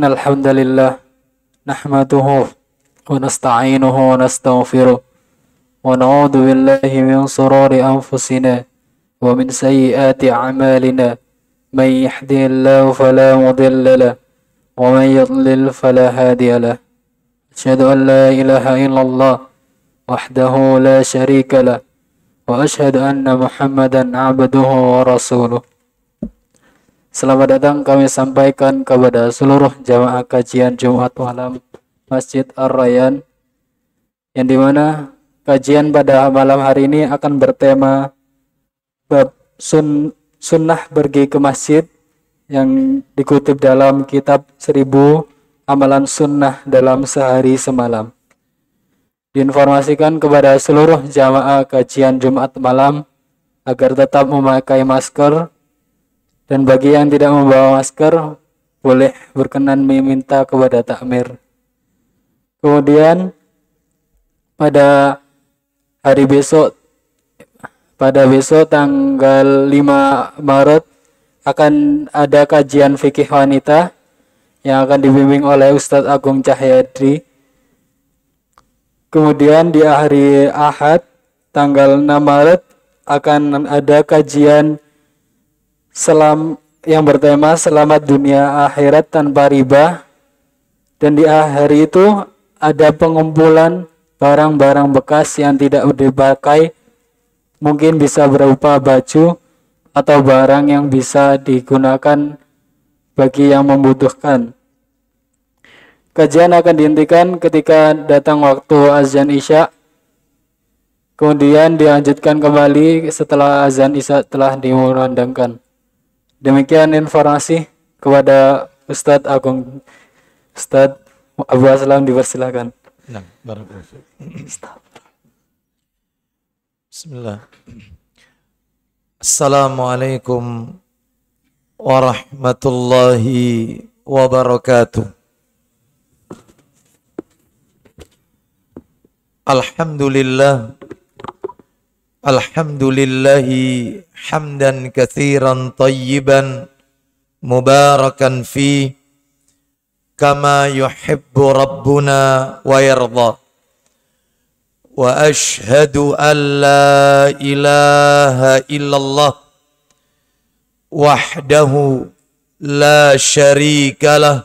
الحمد لله نحمده ونستعينه ونستغفره ونعوذ بالله من شرور أنفسنا ومن سيئات أعمالنا من يهده الله فلا مضل له ومن يضلل فلا هادي له أشهد أن لا إله إلا الله وحده لا شريك له وأشهد أن محمدا عبده ورسوله. Selamat datang kami sampaikan kepada seluruh jamaah kajian Jumat malam Masjid Ar-Rayyan, yang dimana kajian pada malam hari ini akan bertema bab sunnah pergi ke masjid yang dikutip dalam kitab 1000 amalan sunnah dalam sehari semalam. Diinformasikan kepada seluruh jamaah kajian Jumat malam agar tetap memakai masker. Dan bagi yang tidak membawa masker, boleh berkenan meminta kepada takmir. Kemudian pada besok tanggal 5 Maret akan ada kajian fikih wanita yang akan dibimbing oleh Ustadz Agung Cahyadi. Kemudian di hari Ahad tanggal 6 Maret akan ada kajian yang bertema selamat dunia akhirat tanpa riba, dan di hari itu ada pengumpulan barang-barang bekas yang tidak dipakai, mungkin bisa berupa baju atau barang yang bisa digunakan bagi yang membutuhkan. Kajian akan dihentikan ketika datang waktu azan Isya, kemudian dilanjutkan kembali setelah azan Isya telah dikumandangkan. Demikian informasi kepada Ustadz Agung. Ustadz Abu Aslam dipersilakan. Nah, barakallahu. Bismillah. Assalamualaikum warahmatullahi wabarakatuh. Alhamdulillah. Alhamdulillahi hamdan katsiran tayyiban mubarakan fi kama yuhibbu rabbuna wa yarda. Wa ashhadu an la ilaha illallah wahdahu la syarika lah,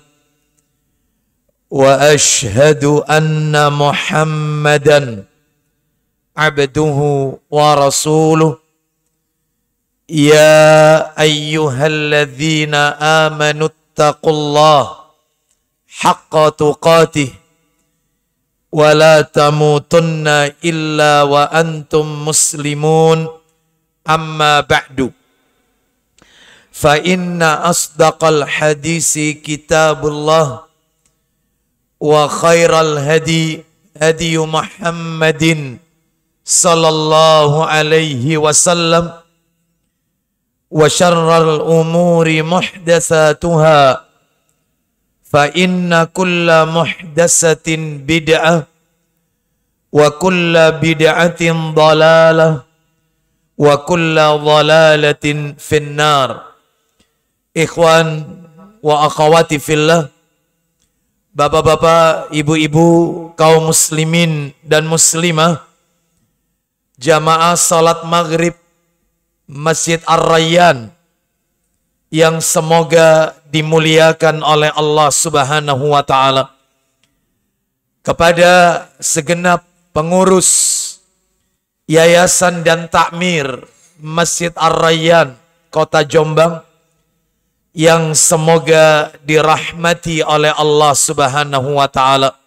wa ashhadu anna Muhammadan abduhu wa rasuluh. Ya ayyuhalladzina amanu taqullaha haqqa tuqatih wa la tamutunna illa wa antum muslimun. Amma ba'du, fa inna asdaqal hadisi kitabullah wa khairal hadi hadi Muhammadin sallallahu alaihi wasallam, wa syarral umuri muhdatsatuha, fa inna kulla muhdatsatin bid'ah wa kulla bid'atin dhalalah wa kulla dhalalatin finnar. Ikhwan wa akhawati fillah, bapak-bapak, ibu-ibu, kaum muslimin dan muslimah, jamaah salat maghrib Masjid Ar-Rayyan yang semoga dimuliakan oleh Allah Subhanahu wa ta'ala, kepada segenap pengurus yayasan dan takmir Masjid Ar-Rayyan Kota Jombang yang semoga dirahmati oleh Allah Subhanahu wa ta'ala,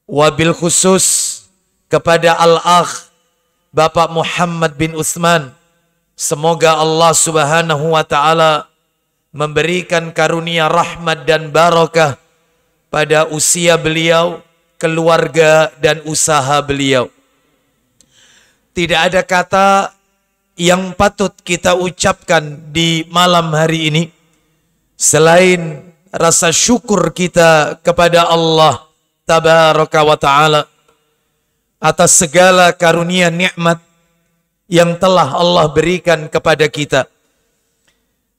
wabil khusus kepada Al-Akh Bapak Muhammad bin Utsman, semoga Allah Subhanahu wa ta'ala memberikan karunia rahmat dan barakah pada usia beliau, keluarga dan usaha beliau. Tidak ada kata yang patut kita ucapkan di malam hari ini selain rasa syukur kita kepada Allah Tabaraka wa ta'ala atas segala karunia nikmat yang telah Allah berikan kepada kita.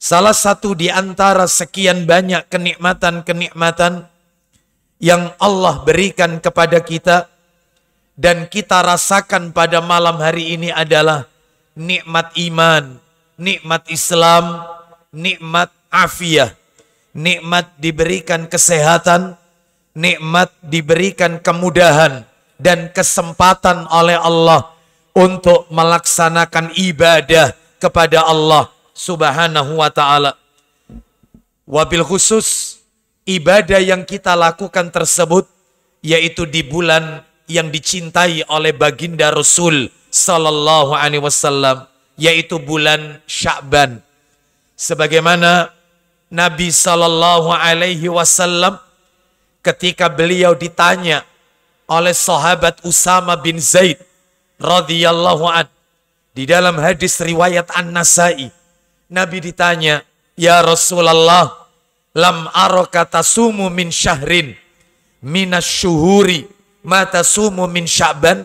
Salah satu di antara sekian banyak kenikmatan-kenikmatan yang Allah berikan kepada kita dan kita rasakan pada malam hari ini adalah nikmat iman, nikmat Islam, nikmat afiyah, nikmat diberikan kesehatan, nikmat diberikan kemudahan dan kesempatan oleh Allah untuk melaksanakan ibadah kepada Allah Subhanahu wa ta'ala. Wabil khusus ibadah yang kita lakukan tersebut yaitu di bulan yang dicintai oleh baginda Rasul sallallahu alaihi wasallam, yaitu bulan Sya'ban. Sebagaimana Nabi sallallahu alaihi wasallam ketika beliau ditanya oleh sahabat Usama bin Zaid radhiyallahu an, di dalam hadis riwayat An-Nasai, Nabi ditanya, "Ya Rasulullah, lam araka tasumu min syahrin minas syuhuri ma tasumu min Sya'ban."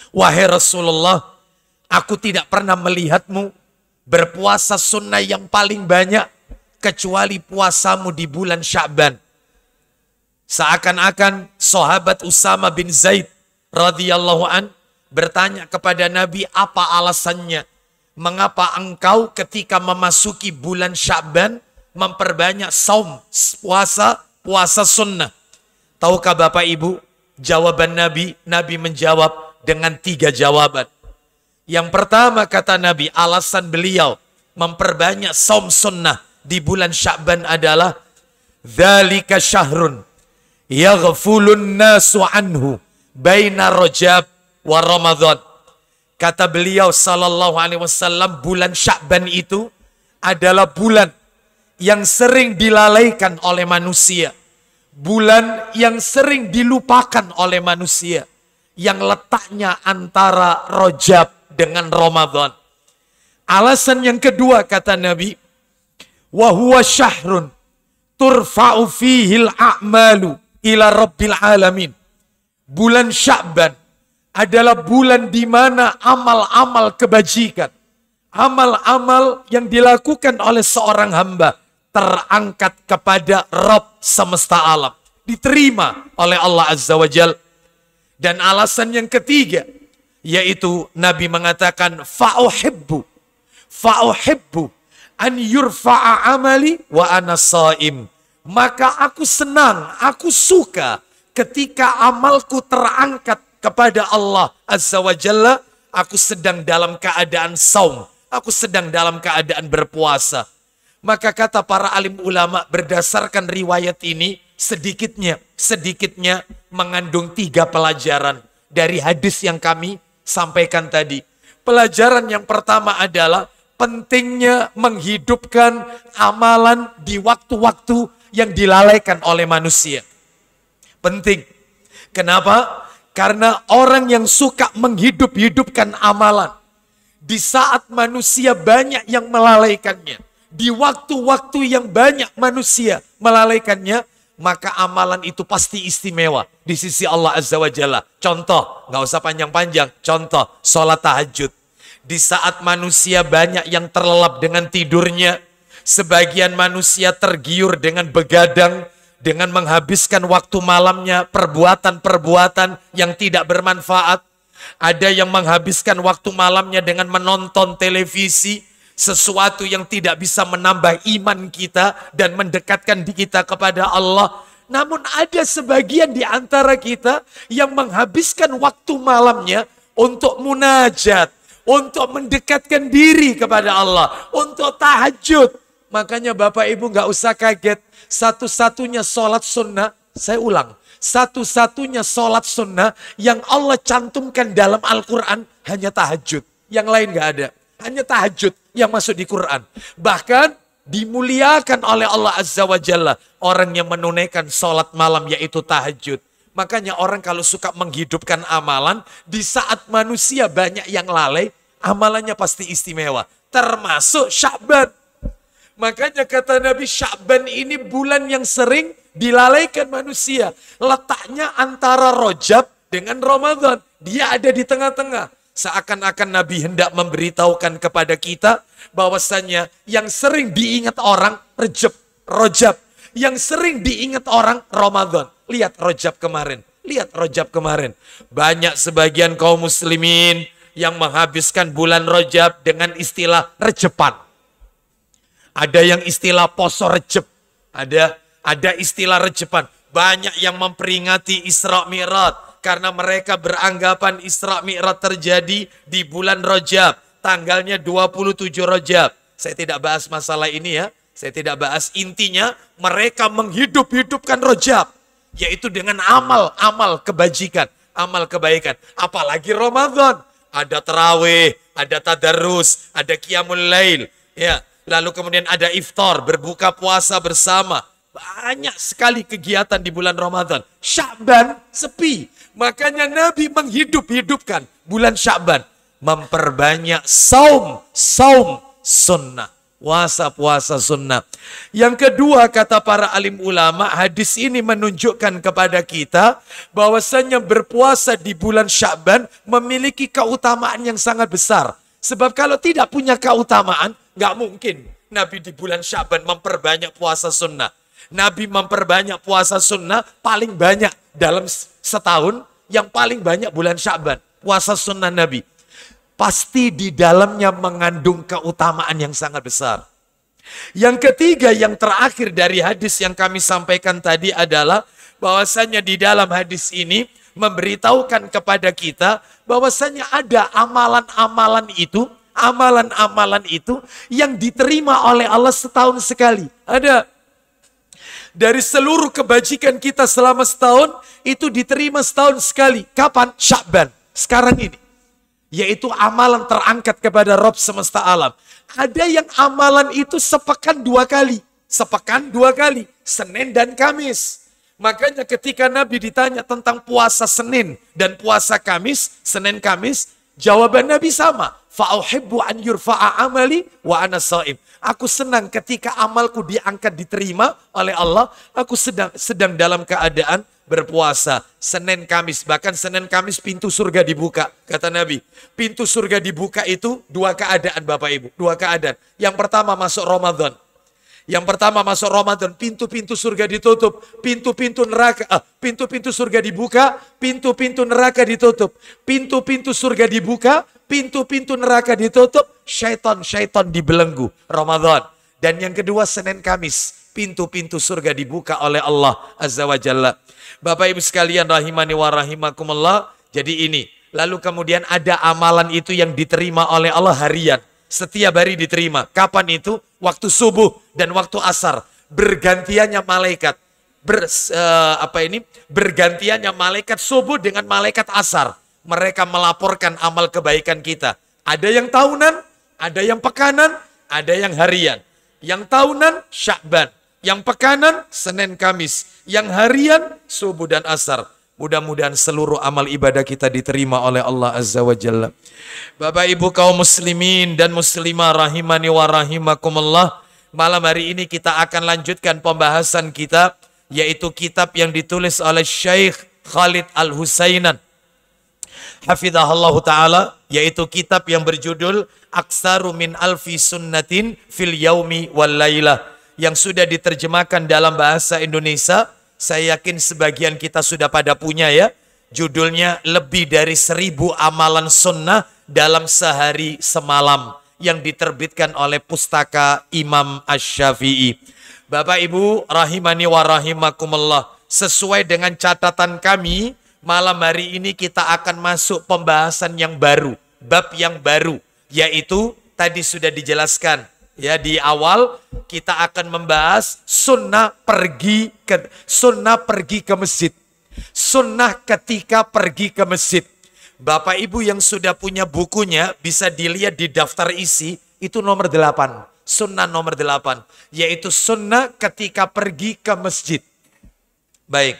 Wahai Rasulullah, aku tidak pernah melihatmu berpuasa sunnah yang paling banyak kecuali puasamu di bulan Sya'ban. Seakan-akan sahabat Usama bin Zaid radhiyallahu an bertanya kepada Nabi, apa alasannya? Mengapa engkau ketika memasuki bulan Sya'ban memperbanyak saum, puasa sunnah? Tahukah Bapak Ibu jawaban Nabi? Nabi menjawab dengan 3 jawaban. Yang pertama kata Nabi, alasan beliau memperbanyak saum sunnah di bulan Sya'ban adalah dzalika syahrun yaghfulun nasu anhu baina Rajab wa Ramadan. Kata beliau sallallahu alaihi wasallam, bulan Sya'ban itu adalah bulan yang sering dilalaikan oleh manusia. Bulan yang sering dilupakan oleh manusia. Yang letaknya antara Rajab dengan Ramadan. Alasan yang kedua kata Nabi, wa huwa syahrun turfa'u fihil a'malu ila rabbil alamin. Bulan Sya'ban adalah bulan di mana amal-amal kebajikan, amal-amal yang dilakukan oleh seorang hamba terangkat kepada Rabb semesta alam, diterima oleh Allah Azza wa Jal. Dan alasan yang ketiga, yaitu Nabi mengatakan fa'uhibbu an yurfa'a amali wa ana shaim. Maka aku senang, aku suka ketika amalku terangkat kepada Allah Azza wa Jalla, aku sedang dalam keadaan saum, aku sedang dalam keadaan berpuasa. Maka kata para alim ulama, berdasarkan riwayat ini sedikitnya mengandung 3 pelajaran dari hadis yang kami sampaikan tadi. Pelajaran yang pertama adalah pentingnya menghidupkan amalan di waktu-waktu yang dilalaikan oleh manusia. Penting. Kenapa? Karena orang yang suka menghidup-hidupkan amalan di saat manusia banyak yang melalaikannya, di waktu-waktu yang banyak manusia melalaikannya, maka amalan itu pasti istimewa di sisi Allah Azza wa Jalla. Contoh, nggak usah panjang-panjang. Contoh, sholat tahajud. Di saat manusia banyak yang terlelap dengan tidurnya, sebagian manusia tergiur dengan begadang, dengan menghabiskan waktu malamnya perbuatan-perbuatan yang tidak bermanfaat. Ada yang menghabiskan waktu malamnya dengan menonton televisi, sesuatu yang tidak bisa menambah iman kita dan mendekatkan kita kepada Allah. Namun ada sebagian di antara kita yang menghabiskan waktu malamnya untuk munajat, untuk mendekatkan diri kepada Allah, untuk tahajud. Makanya Bapak Ibu nggak usah kaget. Satu-satunya sholat sunnah, saya ulang, satu-satunya sholat sunnah yang Allah cantumkan dalam Al-Quran hanya tahajud. Yang lain nggak ada. Hanya tahajud yang masuk di Quran. Bahkan dimuliakan oleh Allah Azza wa Jalla orang yang menunaikan sholat malam, yaitu tahajud. Makanya orang kalau suka menghidupkan amalan, di saat manusia banyak yang lalai, amalannya pasti istimewa. Termasuk Sya'ban. Makanya kata Nabi, Sya'ban ini bulan yang sering dilalaikan manusia. Letaknya antara Rajab dengan Ramadan. Dia ada di tengah-tengah. Seakan-akan Nabi hendak memberitahukan kepada kita bahwasannya yang sering diingat orang Rojab. Yang sering diingat orang Ramadan. Lihat Rojab kemarin. Banyak sebagian kaum muslimin yang menghabiskan bulan Rojab dengan istilah rejepan. Ada yang istilah poso rejeb. Ada istilah rejepan. Banyak yang memperingati Isra Mi'raj. Karena mereka beranggapan Isra Mi'raj terjadi di bulan Rajab. Tanggalnya 27 Rajab. Saya tidak bahas masalah ini ya. Saya tidak bahas, intinya mereka menghidup-hidupkan Rajab. Yaitu dengan amal kebajikan. Amal kebaikan. Apalagi Ramadan. Ada tarawih, ada tadarus, ada qiyamul lail. Ya. Lalu kemudian ada iftar, berbuka puasa bersama. Banyak sekali kegiatan di bulan Ramadan. Sya'ban sepi. Makanya Nabi menghidup-hidupkan bulan Sya'ban. Memperbanyak saum sunnah. Puasa sunnah. Yang kedua, kata para alim ulama, hadis ini menunjukkan kepada kita bahwasanya berpuasa di bulan Sya'ban memiliki keutamaan yang sangat besar. Sebab kalau tidak punya keutamaan, nggak mungkin Nabi di bulan Sya'ban memperbanyak puasa sunnah. Nabi memperbanyak puasa sunnah paling banyak dalam setahun, yang paling banyak bulan Sya'ban. Puasa sunnah Nabi. Pasti di dalamnya mengandung keutamaan yang sangat besar. Yang ketiga, yang terakhir dari hadis yang kami sampaikan tadi adalah bahwasanya di dalam hadis ini memberitahukan kepada kita bahwasanya ada amalan-amalan itu yang diterima oleh Allah setahun sekali. Ada. Dari seluruh kebajikan kita selama setahun, itu diterima setahun sekali. Kapan? Sya'ban. Sekarang ini. Yaitu amalan terangkat kepada Rabb semesta alam. Ada yang amalan itu sepekan 2 kali. Senin dan Kamis. Makanya ketika Nabi ditanya tentang puasa Senin dan puasa Kamis, Senin Kamis, jawaban Nabi sama. Fa'uhibbu an yurfa'a amali wa ana sha'im. Aku senang ketika amalku diangkat diterima oleh Allah. Aku sedang dalam keadaan berpuasa. Senin Kamis. Bahkan Senin Kamis pintu surga dibuka. Kata Nabi. Pintu surga dibuka itu 2 keadaan Bapak Ibu. 2 keadaan. Yang pertama masuk Ramadan. Pintu-pintu surga ditutup. Pintu-pintu surga dibuka. Pintu-pintu neraka ditutup. Pintu-pintu surga dibuka. Pintu-pintu neraka ditutup, syaitan dibelenggu. Ramadan. Dan yang kedua Senin Kamis, pintu-pintu surga dibuka oleh Allah Azza wa Jalla. Bapak Ibu sekalian rahimani wa rahimakumullah. Jadi ini. Lalu kemudian ada amalan itu yang diterima oleh Allah harian. Setiap hari diterima. Kapan itu? Waktu subuh dan waktu asar. Bergantiannya malaikat. Bergantiannya malaikat subuh dengan malaikat asar. Mereka melaporkan amal kebaikan kita. Ada yang tahunan, ada yang pekanan, ada yang harian. Yang tahunan, Sya'ban. Yang pekanan, Senin Kamis. Yang harian, subuh dan asar. Mudah-mudahan seluruh amal ibadah kita diterima oleh Allah Azza wa Jalla. Bapak Ibu kaum muslimin dan muslimah rahimani wa rahimakumullah. Malam hari ini kita akan lanjutkan pembahasan kita. Yaitu kitab yang ditulis oleh Syekh Khalid Al-Husainan. Hafidhahullah ta'ala, yaitu kitab yang berjudul Aksaru min alfi sunnatin fil yaumi wal laylah, yang sudah diterjemahkan dalam bahasa Indonesia. Saya yakin sebagian kita sudah pada punya ya. Judulnya lebih dari 1000 amalan sunnah dalam sehari semalam, yang diterbitkan oleh Pustaka Imam Asy-Syafi'i. Bapak Ibu rahimani wa rahimakumullah, sesuai dengan catatan kami, malam hari ini kita akan masuk pembahasan yang baru, bab yang baru, yaitu tadi sudah dijelaskan ya di awal, kita akan membahas sunnah pergi ke masjid, sunnah ketika pergi ke masjid. Bapak Ibu yang sudah punya bukunya bisa dilihat di daftar isi, itu nomor 8, sunnah nomor 8, yaitu sunnah ketika pergi ke masjid. Baik.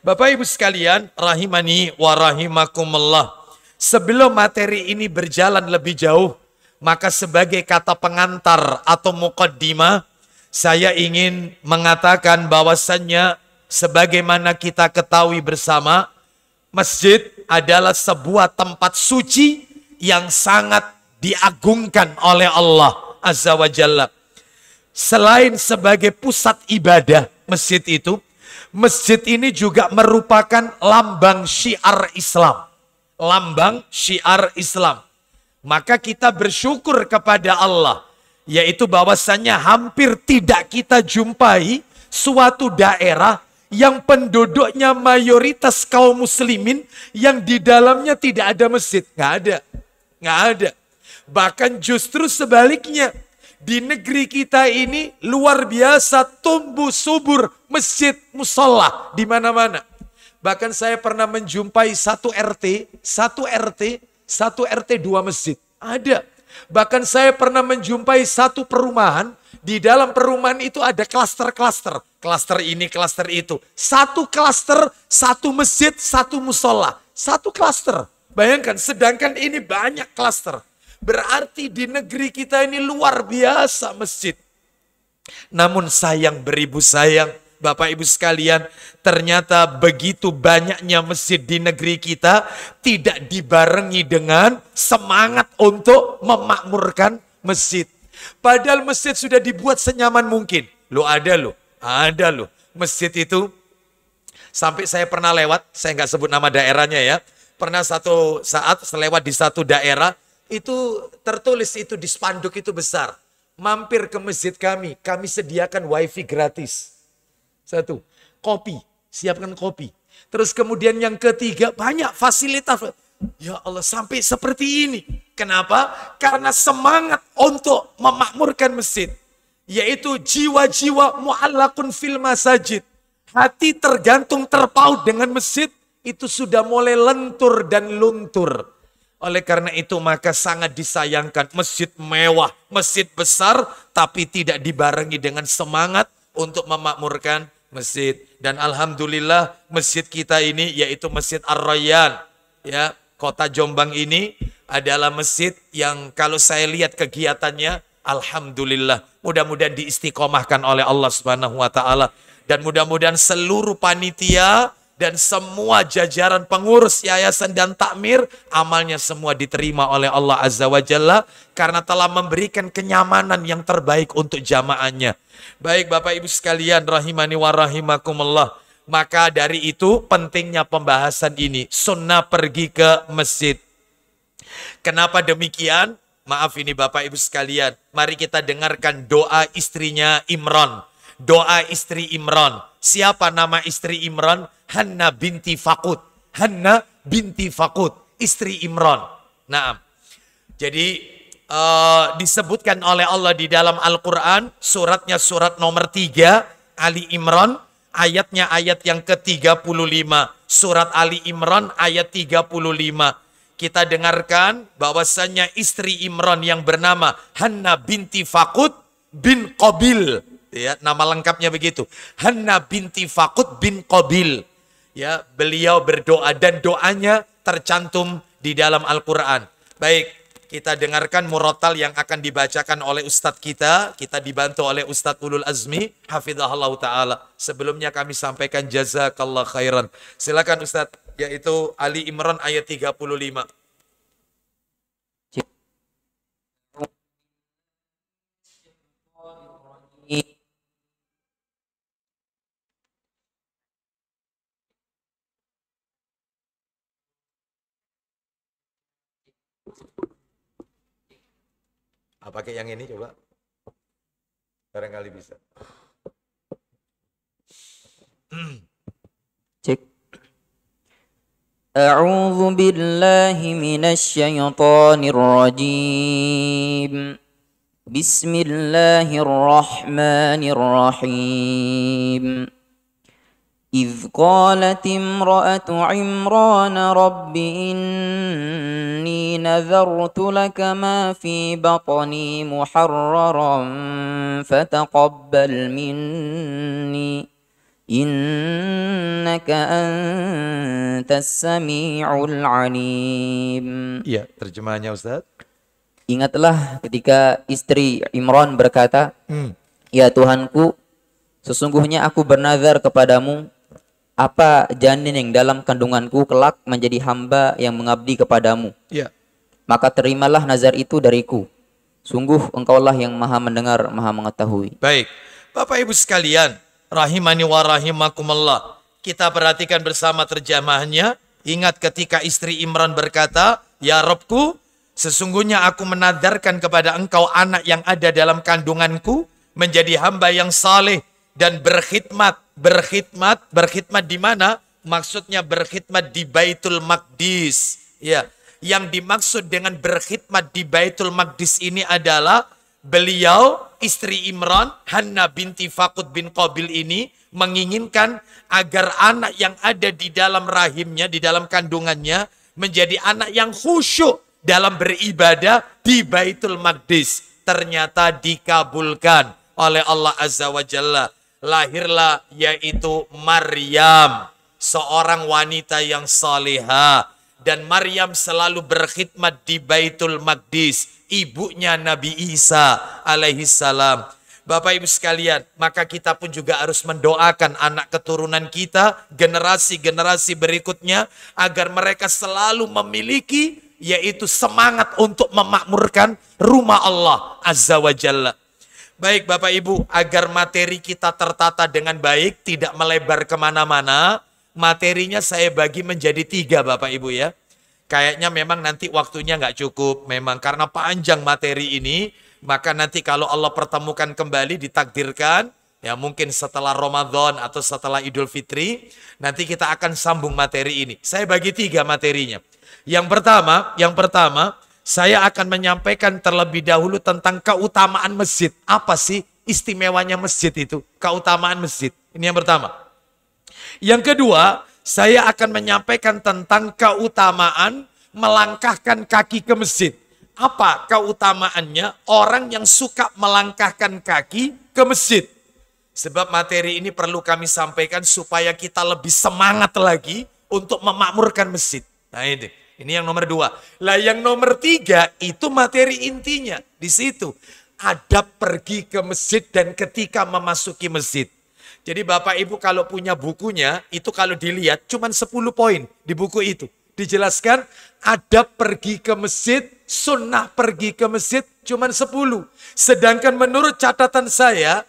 Bapak Ibu sekalian, rahimani wa rahimakumullah. Sebelum materi ini berjalan lebih jauh, maka sebagai kata pengantar atau muqaddimah, saya ingin mengatakan bahwasannya sebagaimana kita ketahui bersama, masjid adalah sebuah tempat suci yang sangat diagungkan oleh Allah Azza wa Jalla. Selain sebagai pusat ibadah masjid itu, masjid ini juga merupakan lambang syiar Islam. Lambang syiar Islam. Maka kita bersyukur kepada Allah, yaitu bahwasannya hampir tidak kita jumpai suatu daerah yang penduduknya mayoritas kaum muslimin yang di dalamnya tidak ada masjid. Nggak ada. Nggak ada. Bahkan justru sebaliknya. Di negeri kita ini luar biasa tumbuh subur masjid musola di mana-mana. Bahkan saya pernah menjumpai satu RT 2 masjid. Ada. Bahkan saya pernah menjumpai satu perumahan, di dalam perumahan itu ada klaster-klaster. Klaster ini, klaster itu. Satu klaster, satu masjid, satu musola. Satu klaster. Bayangkan, sedangkan ini banyak klaster. Berarti di negeri kita ini luar biasa masjid. Namun sayang beribu sayang, Bapak Ibu sekalian, ternyata begitu banyaknya masjid di negeri kita tidak dibarengi dengan semangat untuk memakmurkan masjid. Padahal masjid sudah dibuat senyaman mungkin. Ada loh. Masjid itu, sampai saya pernah lewat, saya nggak sebut nama daerahnya ya. Pernah satu saat selewat di satu daerah, itu tertulis itu di spanduk itu besar. Mampir ke masjid kami sediakan wifi gratis. Satu, kopi, siapkan kopi. Terus kemudian yang ketiga, banyak fasilitas. Ya Allah, sampai seperti ini. Kenapa? Karena semangat untuk memakmurkan masjid. Yaitu jiwa-jiwa mu'allakun fil masajid. Hati tergantung terpaut dengan masjid, itu sudah mulai lentur dan luntur. Oleh karena itu maka sangat disayangkan masjid mewah, masjid besar, tapi tidak dibarengi dengan semangat untuk memakmurkan masjid. Dan alhamdulillah masjid kita ini yaitu Masjid Ar-Rayyan, ya, kota Jombang ini adalah masjid yang kalau saya lihat kegiatannya, alhamdulillah, mudah-mudahan diistiqomahkan oleh Allah Subhanahu wa taala, dan mudah-mudahan seluruh panitia dan semua jajaran pengurus yayasan dan takmir, amalnya semua diterima oleh Allah Azza wa Jalla karena telah memberikan kenyamanan yang terbaik untuk jamaahnya. Baik Bapak Ibu sekalian rahimani wa rahimakumullah. Maka dari itu pentingnya pembahasan ini, sunnah pergi ke masjid. Kenapa demikian? Maaf ini Bapak Ibu sekalian, mari kita dengarkan doa istrinya Imran. Doa istri Imran. Siapa nama istri Imran? Hanna binti Faqud. Hanna binti Faqud, istri Imran. Nah, jadi disebutkan oleh Allah di dalam Al-Quran, suratnya surat nomor 3, Ali Imran, ayatnya ayat yang ke-35. Surat Ali Imran ayat 35. Kita dengarkan bahwasannya istri Imran yang bernama Hanna binti Faqud bin Qabil. Ya, nama lengkapnya begitu. Hanna binti Faqud bin Qabil. Ya, beliau berdoa dan doanya tercantum di dalam Al-Quran. Baik, kita dengarkan murotal yang akan dibacakan oleh Ustadz kita. Kita dibantu oleh Ustadz Ulul Azmi, hafizahullah ta'ala. Sebelumnya kami sampaikan jazakallah khairan. Silakan Ustadz, yaitu Ali Imran ayat 35. Pakai yang ini coba. Barangkali bisa. Cek. A'udzu billahi minasy syaithanir rajim. Bismillahirrahmanirrahim. إذ قالت امرأة عمران رب إني نذرت لك ما في بطني محررا فتقبل مني إنك أنت السميع العليم. Iya, terjemahannya Ustaz. Ingatlah ketika istri Imran berkata, Ya Tuhanku, sesungguhnya aku bernazar kepadamu, apa janin yang dalam kandunganku kelak menjadi hamba yang mengabdi kepadamu. Ya. maka terimalah nazar itu dariku. Sungguh engkaulah yang maha mendengar, maha mengetahui. Baik, Bapak Ibu sekalian, rahimani wa rahimakumullah. Kita perhatikan bersama terjemahannya. Ingat ketika istri Imran berkata, "Ya Robku, sesungguhnya aku menadarkan kepada engkau anak yang ada dalam kandunganku menjadi hamba yang saleh dan berkhidmat." Berkhidmat di mana? Maksudnya berkhidmat di Baitul Maqdis. Ya, yang dimaksud dengan berkhidmat di Baitul Maqdis ini adalah beliau, istri Imran, Hanna binti Faqud bin Qabil ini menginginkan agar anak yang ada di dalam rahimnya, di dalam kandungannya, menjadi anak yang khusyuk dalam beribadah di Baitul Maqdis. Ternyata dikabulkan oleh Allah Azza wa Jalla. Lahirlah yaitu Maryam, seorang wanita yang salihah. Dan Maryam selalu berkhidmat di Baitul Maqdis, ibunya Nabi Isa alaihi salam. Bapak Ibu sekalian, maka kita pun juga harus mendoakan anak keturunan kita, generasi-generasi berikutnya, agar mereka selalu memiliki yaitu semangat untuk memakmurkan rumah Allah Azza wa Jalla. Baik Bapak Ibu, agar materi kita tertata dengan baik, tidak melebar kemana-mana, materinya saya bagi menjadi 3 Bapak Ibu ya. Kayaknya memang nanti waktunya nggak cukup, memang karena panjang materi ini, maka nanti kalau Allah pertemukan kembali ditakdirkan, ya mungkin setelah Ramadan atau setelah Idul Fitri, nanti kita akan sambung materi ini. Saya bagi 3 materinya. Yang pertama, saya akan menyampaikan terlebih dahulu tentang keutamaan masjid. Apa sih istimewanya masjid itu? Keutamaan masjid. Ini yang pertama. Yang kedua, saya akan menyampaikan tentang keutamaan melangkahkan kaki ke masjid. Apa keutamaannya orang yang suka melangkahkan kaki ke masjid? Sebab materi ini perlu kami sampaikan supaya kita lebih semangat lagi untuk memakmurkan masjid. Nah ini yang nomor 2. Lah yang nomor 3 itu materi intinya. Di situ adab pergi ke masjid dan ketika memasuki masjid. Jadi Bapak Ibu kalau punya bukunya, itu kalau dilihat cuma 10 poin di buku itu. Dijelaskan adab pergi ke masjid, sunnah pergi ke masjid cuma 10. Sedangkan menurut catatan saya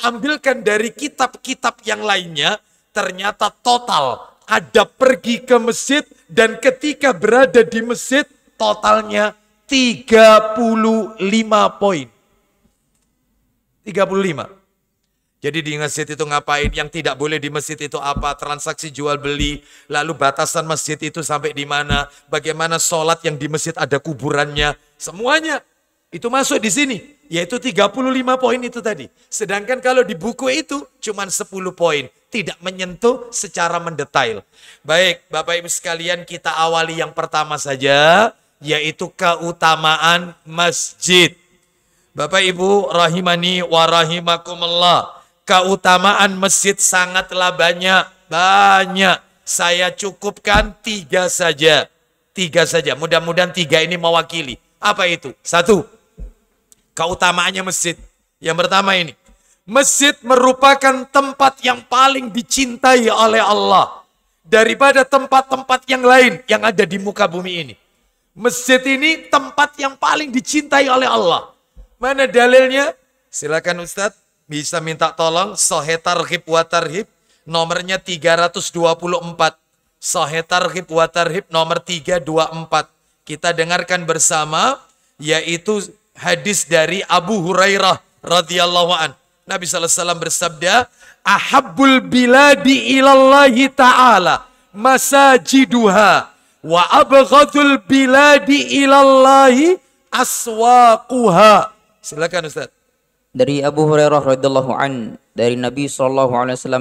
ambilkan dari kitab-kitab yang lainnya, ternyata total adab pergi ke masjid dan ketika berada di masjid totalnya 35 poin. 35. Jadi di masjid itu ngapain, yang tidak boleh di masjid itu apa, transaksi jual beli, lalu batasan masjid itu sampai di mana, bagaimana sholat yang di masjid ada kuburannya, semuanya itu masuk di sini, yaitu 35 poin itu tadi. Sedangkan kalau di buku itu cuma 10 poin, tidak menyentuh secara mendetail. Baik, Bapak Ibu sekalian, kita awali yang pertama saja, yaitu keutamaan masjid. Bapak Ibu rahimani wa rahimakumullah. Keutamaan masjid sangatlah banyak. Saya cukupkan 3 saja. 3 saja. Mudah-mudahan 3 ini mewakili. Apa itu? 1. Keutamaannya masjid. Yang pertama ini. Masjid merupakan tempat yang paling dicintai oleh Allah. Daripada tempat-tempat yang lain yang ada di muka bumi ini. Masjid ini tempat yang paling dicintai oleh Allah. Mana dalilnya? Silakan Ustadz. Bisa minta tolong Sahih Targhib wa Tarhib nomornya 324. Sahih Targhib wa Tarhib nomor 324. Kita dengarkan bersama yaitu hadis dari Abu Hurairah radhiyallahu an. Nabi sallallahu alaihi wasallam bersabda, "Ahabbul biladi ilallahi ta'ala masajiduha wa abghadul biladi ilallahi aswaquha." Silakan Ustaz. Dari Abu Hurairah radhiyallahu an, dari Nabi SAW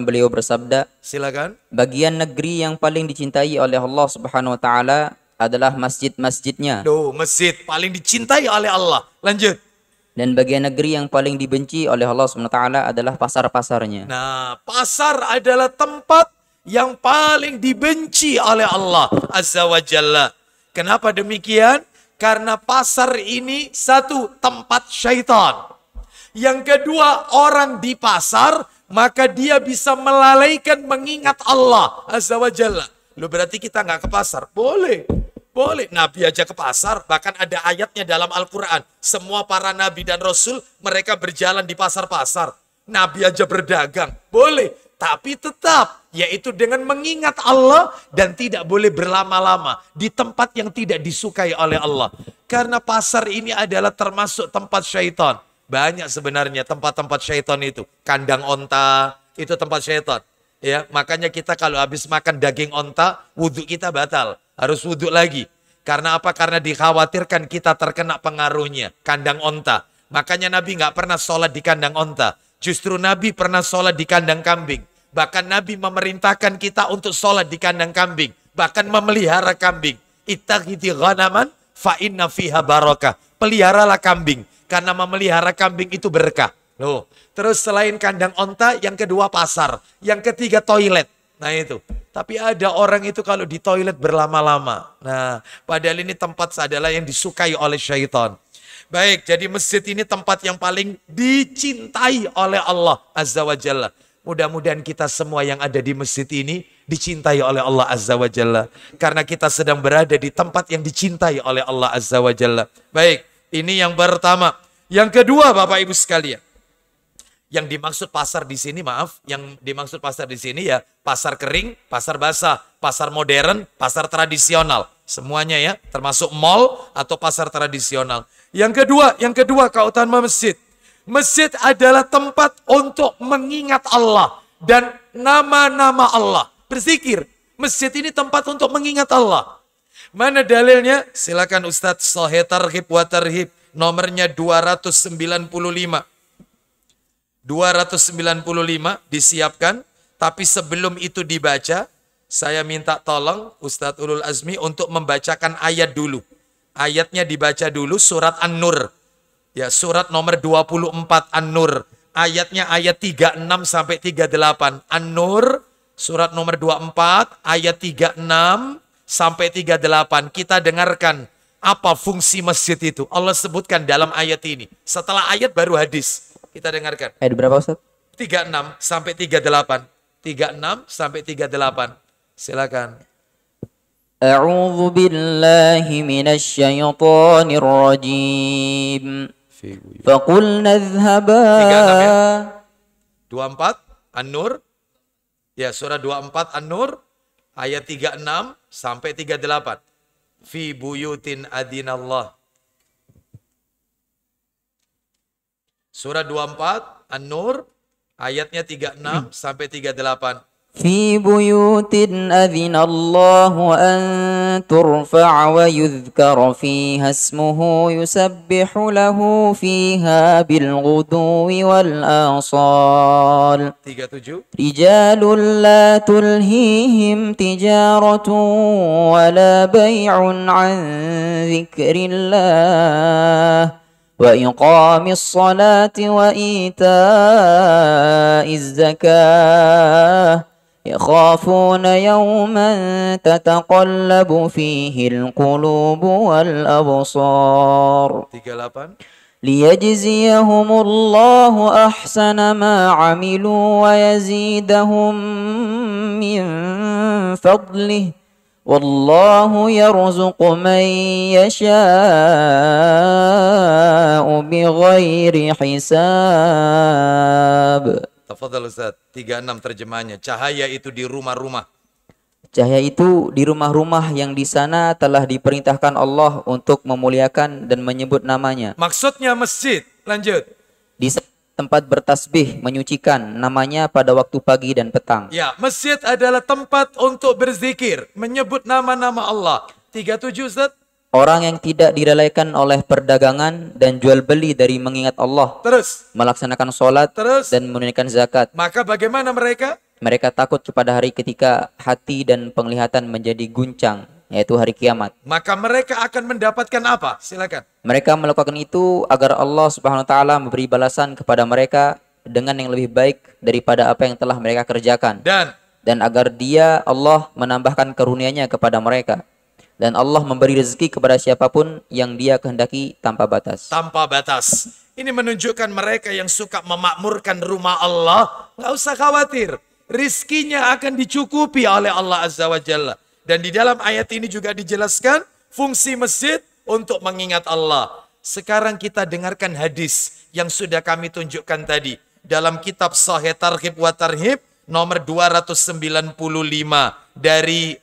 beliau bersabda, silakan. Bagian negeri yang paling dicintai oleh Allah Subhanahu wa taala adalah masjid-masjidnya. Masjid paling dicintai oleh Allah. Lanjut. Dan bagian negeri yang paling dibenci oleh Allah Subhanahu wa taala adalah pasar-pasarnya. Nah, pasar adalah tempat yang paling dibenci oleh Allah Azza wa Jalla. Kenapa demikian? Karena pasar ini 1 tempat syaitan. Yang kedua, orang di pasar, maka dia bisa melalaikan mengingat Allah Azza wa Jalla. Loh berarti kita nggak ke pasar? Boleh. Boleh, Nabi aja ke pasar, bahkan ada ayatnya dalam Al-Quran. Semua para Nabi dan Rasul, mereka berjalan di pasar-pasar. Nabi aja berdagang, boleh. Tapi tetap, yaitu dengan mengingat Allah dan tidak boleh berlama-lama di tempat yang tidak disukai oleh Allah. Karena pasar ini adalah termasuk tempat syaitan. Banyak sebenarnya tempat-tempat syaitan itu. Kandang onta, itu tempat syaitan. Ya, makanya kita kalau habis makan daging onta, wudhu kita batal. Harus wudhu lagi. Karena apa? Karena dikhawatirkan kita terkena pengaruhnya. Kandang onta. Makanya Nabi nggak pernah sholat di kandang onta. Justru Nabi pernah sholat di kandang kambing. Bahkan Nabi memerintahkan kita untuk sholat di kandang kambing. Bahkan memelihara kambing. Ittakhidhi ghanaman fa inna fiha barakah. Peliharalah kambing. Karena memelihara kambing itu berkah. Loh. Terus selain kandang onta, yang kedua pasar. Yang ketiga toilet. Nah itu. Tapi ada orang itu kalau di toilet berlama-lama. Nah, padahal ini tempat adalah yang disukai oleh syaitan. Baik, jadi masjid ini tempat yang paling dicintai oleh Allah Azza wa Jalla. Mudah-mudahan kita semua yang ada di masjid ini dicintai oleh Allah Azza wa Jalla. Karena kita sedang berada di tempat yang dicintai oleh Allah Azza wa Jalla. Baik, ini yang pertama. Yang kedua, Bapak Ibu sekalian. Yang dimaksud pasar di sini, yang dimaksud pasar di sini ya pasar kering, pasar basah, pasar modern, pasar tradisional. Semuanya ya, termasuk mall atau pasar tradisional. Yang kedua keutamaan masjid. Masjid adalah tempat untuk mengingat Allah dan nama-nama Allah. Berzikir. Masjid ini tempat untuk mengingat Allah. Mana dalilnya? Silakan Ustadz Sahih Targhib wa Tarhib. Nomornya 295. 295 disiapkan. Tapi sebelum itu dibaca, saya minta tolong Ustadz Ulul Azmi untuk membacakan ayat dulu. Ayatnya dibaca dulu, surat An-Nur. Ya, surat nomor 24 An-Nur. Ayatnya ayat 36 sampai 38. An-Nur, surat nomor 24, ayat 36 sampai 38. Kita dengarkan apa fungsi masjid itu. Allah sebutkan dalam ayat ini. Setelah ayat baru hadis. Kita dengarkan. Ayat berapa Ustaz? 36 sampai 38. 36 sampai 38. Silakan. A'udzu billahi minasy syaithanir rajim. Faqulna idhhaba. 36 ya. 24 An-Nur. Ya, surah 24 An-Nur ayat 36 sampai 38. Fi buyutin adinallah. Surah 24 An-Nur ayatnya 36 sampai 38. في بيوت أذن الله أن ترفع ويذكر فيها اسمه يسبح له فيها بالغدو والآصال 37. رجال لا تلهيهم تجارة ولا بيع عن ذكر الله وإقام الصلاة وإيتاء الزكاة يخافون يوما تتقلب فيه القلوب والأبصار 38. ليجزيهم الله أحسن ما عملوا ويزيدهم من فضله والله يرزق من يشاء بغير حساب. Tafadhal Ustaz. 36 terjemahannya. Cahaya itu di rumah-rumah. Cahaya itu di rumah-rumah yang di sana telah diperintahkan Allah untuk memuliakan dan menyebut namanya. Maksudnya masjid. Lanjut. Di tempat bertasbih, menyucikan namanya pada waktu pagi dan petang. Ya, masjid adalah tempat untuk berzikir, menyebut nama-nama Allah. 37 Ustaz. Orang yang tidak direlaikan oleh perdagangan dan jual beli dari mengingat Allah, Terus. melaksanakan sholat Terus. dan menunaikan zakat. Maka bagaimana mereka? Mereka takut kepada hari ketika hati dan penglihatan menjadi guncang, yaitu hari kiamat. Maka mereka akan mendapatkan apa? Silakan. Mereka melakukan itu agar Allah Subhanahu wa taala memberi balasan kepada mereka dengan yang lebih baik daripada apa yang telah mereka kerjakan. Dan agar Dia Allah menambahkan karunia-Nya kepada mereka. Dan Allah memberi rezeki kepada siapapun yang Dia kehendaki tanpa batas. Tanpa batas. Ini menunjukkan mereka yang suka memakmurkan rumah Allah, nggak usah khawatir. Rizkinya akan dicukupi oleh Allah Azza wa Jalla. Dan di dalam ayat ini juga dijelaskan, Fungsi masjid untuk mengingat Allah. Sekarang kita dengarkan hadis yang sudah kami tunjukkan tadi. Dalam kitab Sahih Targhib wa Tarhib nomor 295 dari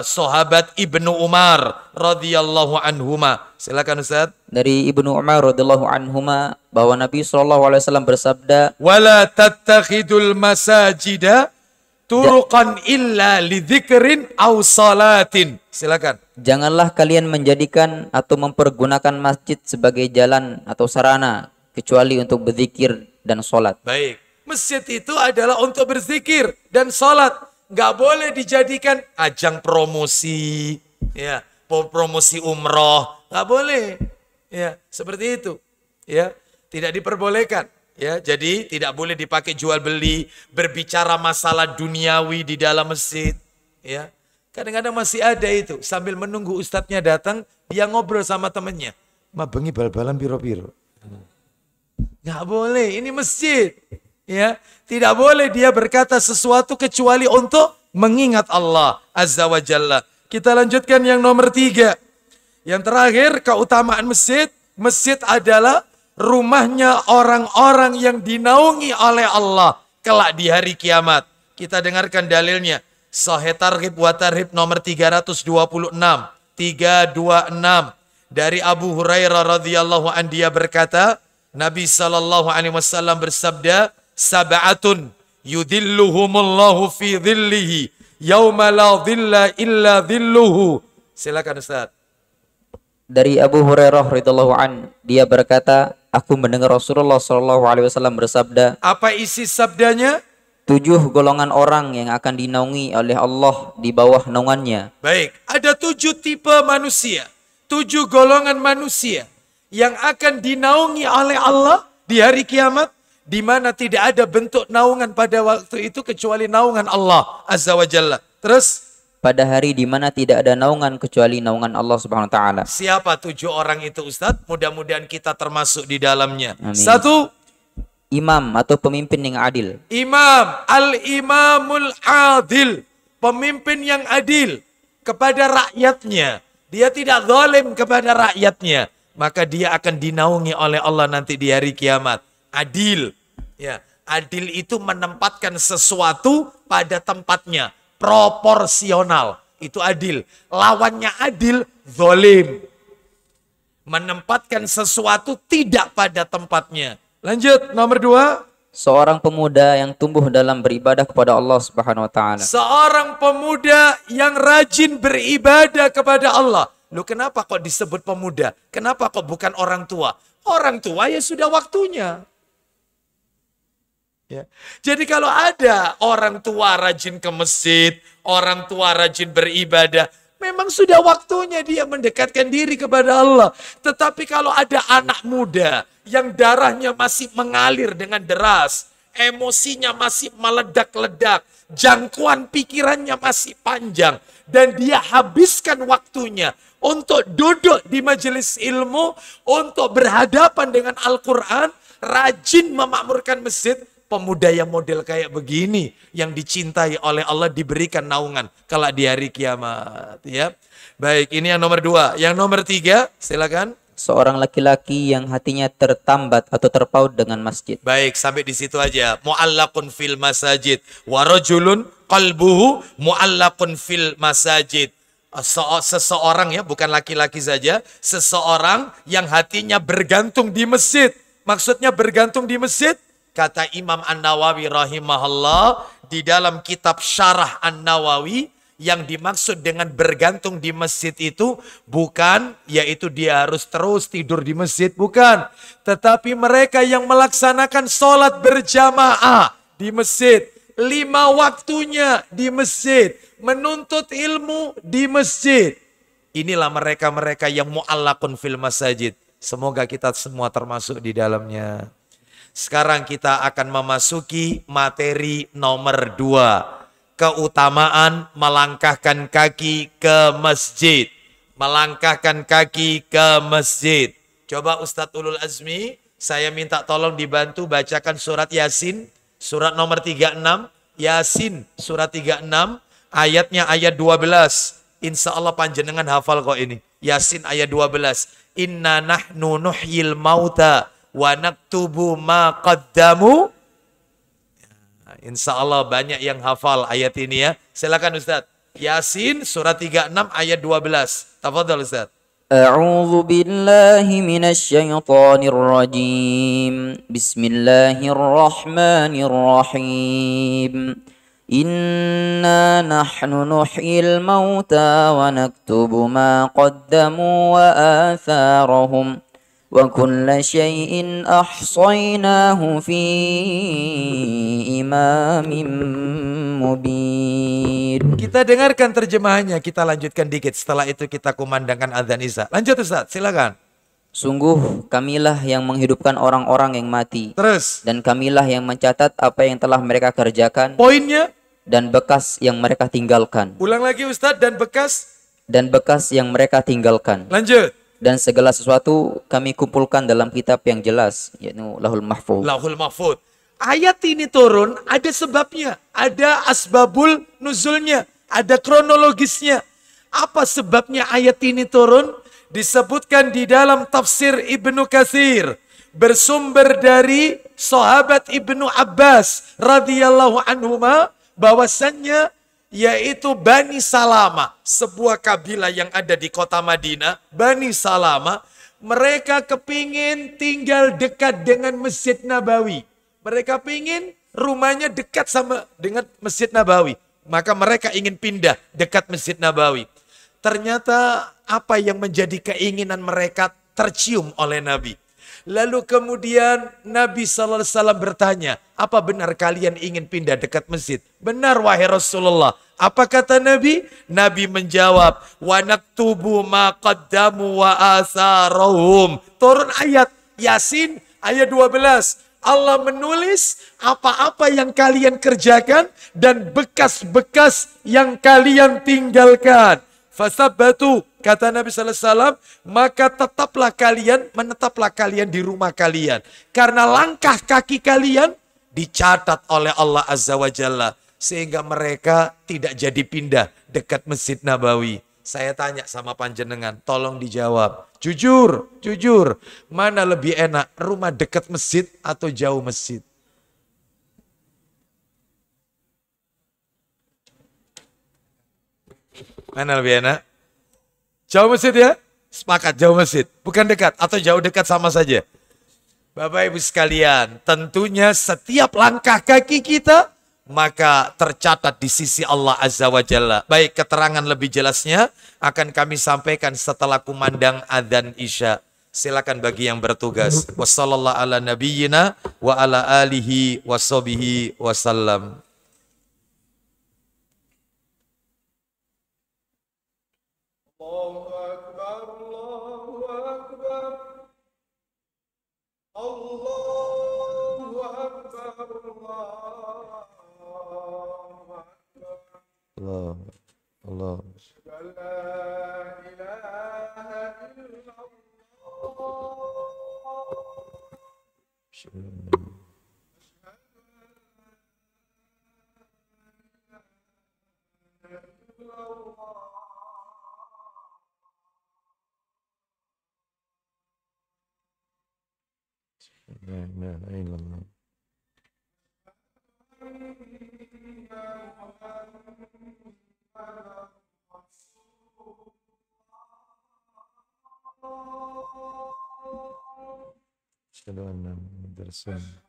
sahabat Ibnu Umar radhiyallahu anhuma. Silakan Ustaz. Dari Ibnu Umar radhiyallahu anhuma bahwa Nabi SAW bersabda, "Wala tattakhidul masajida turuqan illa lidzikrin aw salatin." Silakan. Janganlah kalian menjadikan atau mempergunakan masjid sebagai jalan atau sarana kecuali untuk berzikir dan sholat. Baik. Masjid itu adalah untuk berzikir dan sholat. Nggak boleh dijadikan ajang promosi, ya, promosi umroh, nggak boleh, ya, seperti itu, ya, tidak diperbolehkan, ya. Jadi tidak boleh dipakai jual beli, berbicara masalah duniawi di dalam masjid, ya. Kadang-kadang masih ada itu, sambil menunggu ustadznya datang, dia ngobrol sama temannya, "Ma bengi bal-balan piro-piro." Nggak boleh, ini masjid. Ya, tidak boleh dia berkata sesuatu kecuali untuk mengingat Allah Azza wa Jalla. Kita lanjutkan yang nomor 3. Yang terakhir, keutamaan masjid. Masjid adalah rumahnya orang-orang yang dinaungi oleh Allah kelak di hari kiamat. Kita dengarkan dalilnya. Sahih Targhib wa Tarhib nomor 326. 326. Dari Abu Hurairah radhiyallahu anhu, dia berkata, Nabi sallallahu alaihi wasallam bersabda, "Sab'atun yudhilluhumullahu fi dhillihi yauma la dhilla illa dhilluhu." Silakan Ustaz. Dari Abu Hurairah radhiyallahu an, dia berkata, aku mendengar Rasulullah sallallahu alaihi wasallam bersabda. Apa isi sabdanya? 7 golongan orang yang akan dinaungi oleh Allah di bawah naungannya. Baik, ada 7 tipe manusia, 7 golongan manusia yang akan dinaungi oleh Allah di hari kiamat, di mana tidak ada bentuk naungan pada waktu itu kecuali naungan Allah Azza wa Jalla. Terus, pada hari di mana tidak ada naungan kecuali naungan Allah Subhanahu wa taala. Siapa 7 orang itu Ustaz? Mudah-mudahan kita termasuk di dalamnya. Amin. 1, imam atau pemimpin yang adil. Imam, al-imamul adil, pemimpin yang adil kepada rakyatnya. Dia tidak zalim kepada rakyatnya, maka dia akan dinaungi oleh Allah nanti di hari kiamat. Adil. Ya, adil itu menempatkan sesuatu pada tempatnya, proporsional. Itu adil. Lawannya adil, zalim. Menempatkan sesuatu tidak pada tempatnya. Lanjut, nomor 2. Seorang pemuda yang tumbuh dalam beribadah kepada Allah Subhanahu wa taala. Seorang pemuda yang rajin beribadah kepada Allah. Loh, kenapa kok disebut pemuda? Kenapa kok bukan orang tua? Orang tua ya sudah waktunya. Ya. Jadi kalau ada orang tua rajin ke masjid, orang tua rajin beribadah, memang sudah waktunya dia mendekatkan diri kepada Allah. Tetapi kalau ada anak muda yang darahnya masih mengalir dengan deras, emosinya masih meledak-ledak, jangkauan pikirannya masih panjang, dan dia habiskan waktunya untuk duduk di majelis ilmu, untuk berhadapan dengan Al-Quran, rajin memakmurkan masjid, pemuda yang model kayak begini, yang dicintai oleh Allah, diberikan naungan kelak di hari kiamat. Ya, baik, ini yang nomor 2. Yang nomor 3, silakan. Seorang laki-laki yang hatinya tertambat atau terpaut dengan masjid. Baik, sampai di situ aja. Mu'allaqun fil masajid wa rajulun qalbuhu mu'allaqun fil masajid. Seseorang, ya, bukan laki-laki saja, seseorang yang hatinya bergantung di masjid. Maksudnya bergantung di masjid, kata Imam An-Nawawi rahimahullah di dalam kitab Syarah An-Nawawi, yang dimaksud dengan bergantung di masjid itu bukan yaitu dia harus terus tidur di masjid, bukan. Tetapi mereka yang melaksanakan sholat berjamaah di masjid, 5 waktunya di masjid, menuntut ilmu di masjid. Inilah mereka-mereka yang mu'allaqun fil masajid. Semoga kita semua termasuk di dalamnya. Sekarang kita akan memasuki materi nomor 2. Keutamaan melangkahkan kaki ke masjid. Melangkahkan kaki ke masjid. Coba Ustadz Ulul Azmi, saya minta tolong dibantu bacakan surat Yasin, surat nomor 36. Yasin, surat 36, ayatnya ayat 12. Insya Allah panjenengan hafal kok ini. Yasin ayat 12. Inna nahnu nuhyil mauta wa naktubu ma qaddamu. Insya Allah banyak yang hafal ayat ini ya. Silakan Ustaz. Yasin surat 36 ayat 12. Tafadhol Ustaz. أعوذ بالله من الشيطان الرجيم بسم الله الرحمن الرحيم إنا نحن نحيي الموتى ونكتب ما قدموا وآثارهم وكل شيء أحصيناه في إمام مبين. Kita dengarkan terjemahannya, kita lanjutkan dikit. Setelah itu kita kumandangkan azan Isya. Lanjut Ustaz, silakan. Sungguh kamilah yang menghidupkan orang-orang yang mati. Terus. Dan kamilah yang mencatat apa yang telah mereka kerjakan. Poinnya. Dan bekas yang mereka tinggalkan. Ulang lagi Ustaz, dan bekas. Dan bekas yang mereka tinggalkan. Lanjut. Dan segala sesuatu kami kumpulkan dalam kitab yang jelas, yaitu Lauhul Mahfuz. Lauhul Mahfuz. Ayat ini turun, ada sebabnya. Ada asbabul nuzulnya. Ada kronologisnya. Apa sebabnya ayat ini turun? Disebutkan di dalam tafsir Ibnu Katsir. Bersumber dari sahabat Ibnu Abbas radhiyallahu anhuma. Bahwasannya yaitu Bani Salama, sebuah kabilah yang ada di kota Madinah. Bani Salama, mereka kepingin tinggal dekat dengan Masjid Nabawi. Mereka pingin rumahnya dekat sama dengan Masjid Nabawi. Maka mereka ingin pindah dekat Masjid Nabawi. Ternyata apa yang menjadi keinginan mereka tercium oleh Nabi. Lalu kemudian Nabi SAW bertanya, apa benar kalian ingin pindah dekat masjid? Benar wahai Rasulullah. Apa kata Nabi? Nabi menjawab, wa naktubu ma qaddamu wa asarahum. Turun ayat Yasin ayat 12. Allah menulis apa-apa yang kalian kerjakan dan bekas-bekas yang kalian tinggalkan. Fasabbatu, kata Nabi SAW, maka menetaplah kalian di rumah kalian. Karena langkah kaki kalian dicatat oleh Allah Azza wa Jalla. Sehingga mereka tidak jadi pindah dekat Masjid Nabawi. Saya tanya sama panjenengan, tolong dijawab. Jujur, jujur. Mana lebih enak, rumah dekat masjid atau jauh masjid? Mana lebih enak? Jauh masjid ya? Sepakat jauh masjid. Bukan dekat atau jauh dekat sama saja. Bapak Ibu sekalian, tentunya setiap langkah kaki kita maka tercatat di sisi Allah Azza wa Jalla. Baik, keterangan lebih jelasnya akan kami sampaikan setelah kumandang adzan Isya. Silakan bagi yang bertugas. Wassallallahu ala nabiyyina wa ala alihi washabihi wasallam. Allah, Allah. La ilaha illallah. Asyhadu anna Muhammadar Rasulullah.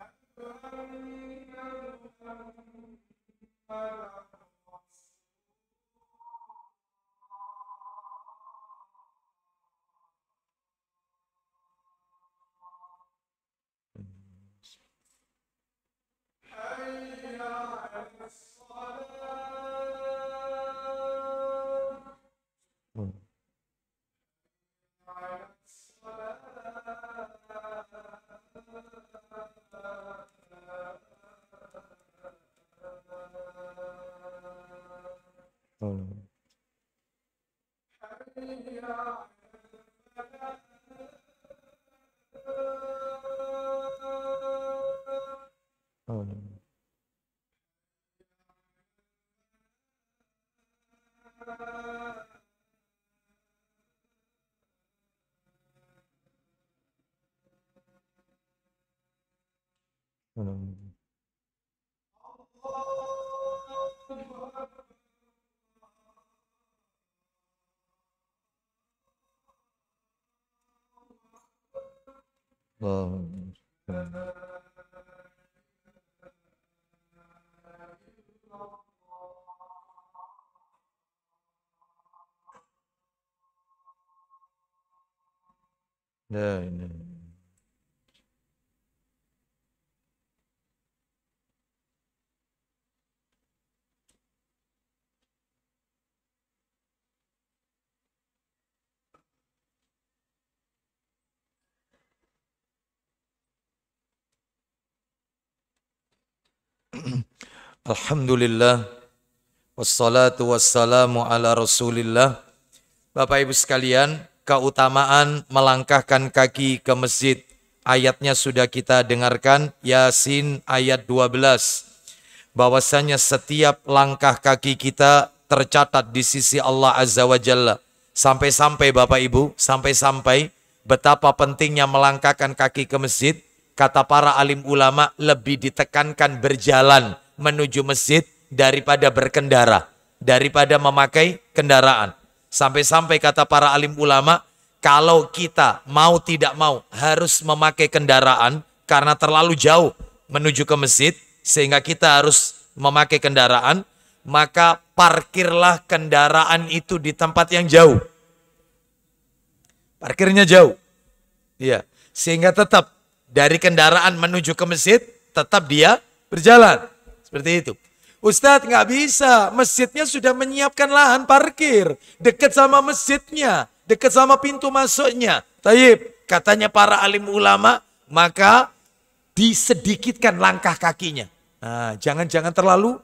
Alhamdulillah, wassalatu wassalamu ala rasulillah. Bapak Ibu sekalian, keutamaan melangkahkan kaki ke masjid. Ayatnya sudah kita dengarkan, Yasin ayat 12. Bahwasanya setiap langkah kaki kita tercatat di sisi Allah Azza wa Jalla. Sampai-sampai Bapak Ibu, sampai-sampai betapa pentingnya melangkahkan kaki ke masjid. Kata para alim ulama, lebih ditekankan berjalan menuju masjid daripada berkendara, daripada memakai kendaraan. Sampai-sampai kata para alim ulama, kalau kita mau tidak mau harus memakai kendaraan karena terlalu jauh menuju ke masjid sehingga kita harus memakai kendaraan, maka parkirlah kendaraan itu di tempat yang jauh. Parkirnya jauh. Iya, sehingga tetap dari kendaraan menuju ke masjid tetap dia berjalan. Seperti itu. Ustadz, nggak bisa, masjidnya sudah menyiapkan lahan parkir dekat sama masjidnya, dekat sama pintu masuknya. Taib, katanya para alim ulama, maka disedikitkan langkah kakinya. Nah, jangan terlalu,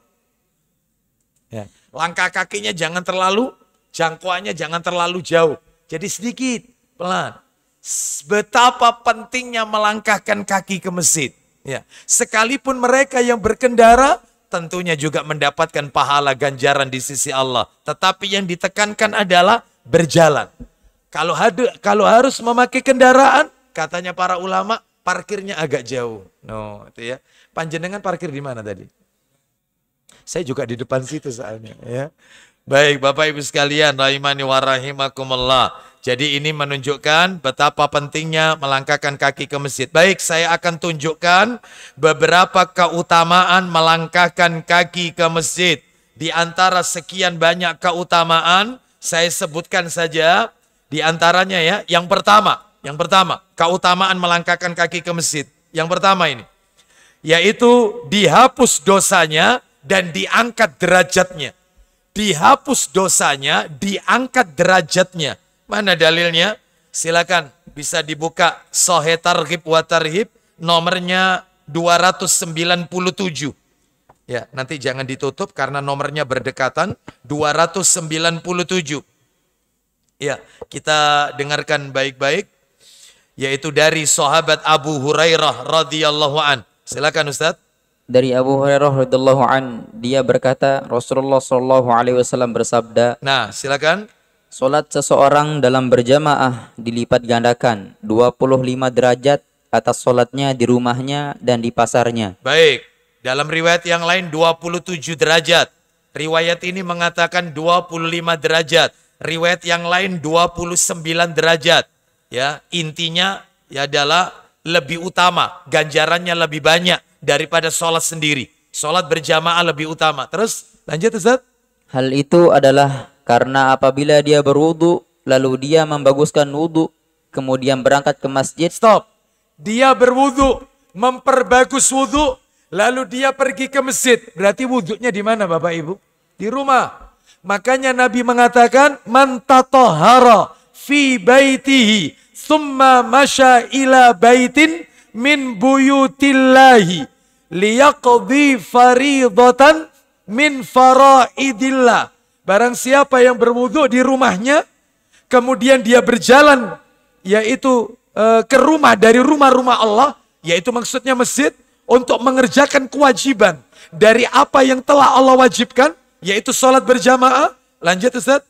ya, langkah kakinya jangan terlalu, jangkauannya jangan terlalu jauh. Jadi sedikit, pelan. Betapa pentingnya melangkahkan kaki ke masjid. Ya, sekalipun mereka yang berkendara tentunya juga mendapatkan pahala ganjaran di sisi Allah. Tetapi yang ditekankan adalah berjalan. Kalau harus memakai kendaraan, katanya para ulama, parkirnya agak jauh. No, itu ya. Panjenengan parkir di mana tadi? Saya juga di depan situ soalnya. Ya. Baik, Bapak Ibu sekalian, rahimani wa rahimakumullah. Jadi ini menunjukkan betapa pentingnya melangkahkan kaki ke masjid. Baik, saya akan tunjukkan beberapa keutamaan melangkahkan kaki ke masjid. Di antara sekian banyak keutamaan, saya sebutkan saja di antaranya ya. Yang pertama, keutamaan melangkahkan kaki ke masjid. Yang pertama ini, yaitu dihapus dosanya dan diangkat derajatnya. Dihapus dosanya, diangkat derajatnya. Mana dalilnya? Silakan bisa dibuka Sahih Targhib wa Tarhib nomornya 297. Ya, nanti jangan ditutup karena nomornya berdekatan 297. Ya, kita dengarkan baik-baik yaitu dari sahabat Abu Hurairah radhiyallahu an. Silakan Ustaz. Dari Abu Hurairah radhiyallahu an, dia berkata, Rasulullah sallallahu alaihi wasallam bersabda, nah, silakan. Solat seseorang dalam berjamaah dilipat gandakan 25 derajat atas solatnya di rumahnya dan di pasarnya. Baik, dalam riwayat yang lain 27 derajat. Riwayat ini mengatakan 25 derajat. Riwayat yang lain 29 derajat. Ya, intinya ya adalah lebih utama, ganjarannya lebih banyak daripada solat sendiri. Solat berjamaah lebih utama. Terus lanjut Ustaz. Hal itu adalah karena apabila dia berwudu, lalu dia membaguskan wudu, kemudian berangkat ke masjid. Stop. Dia berwudu, memperbagus wudu, lalu dia pergi ke masjid. Berarti wudunya di mana Bapak Ibu? Di rumah. Makanya Nabi mengatakan, man tatahhara fi baitihi, thumma masya ila baitin min buyutillahi, liyaqdi faridatan min faraidillah. Barang siapa yang berwudu di rumahnya, kemudian dia berjalan, yaitu ke rumah dari rumah-rumah Allah, yaitu maksudnya masjid, untuk mengerjakan kewajiban dari apa yang telah Allah wajibkan, yaitu sholat berjamaah. Lanjut Ustaz.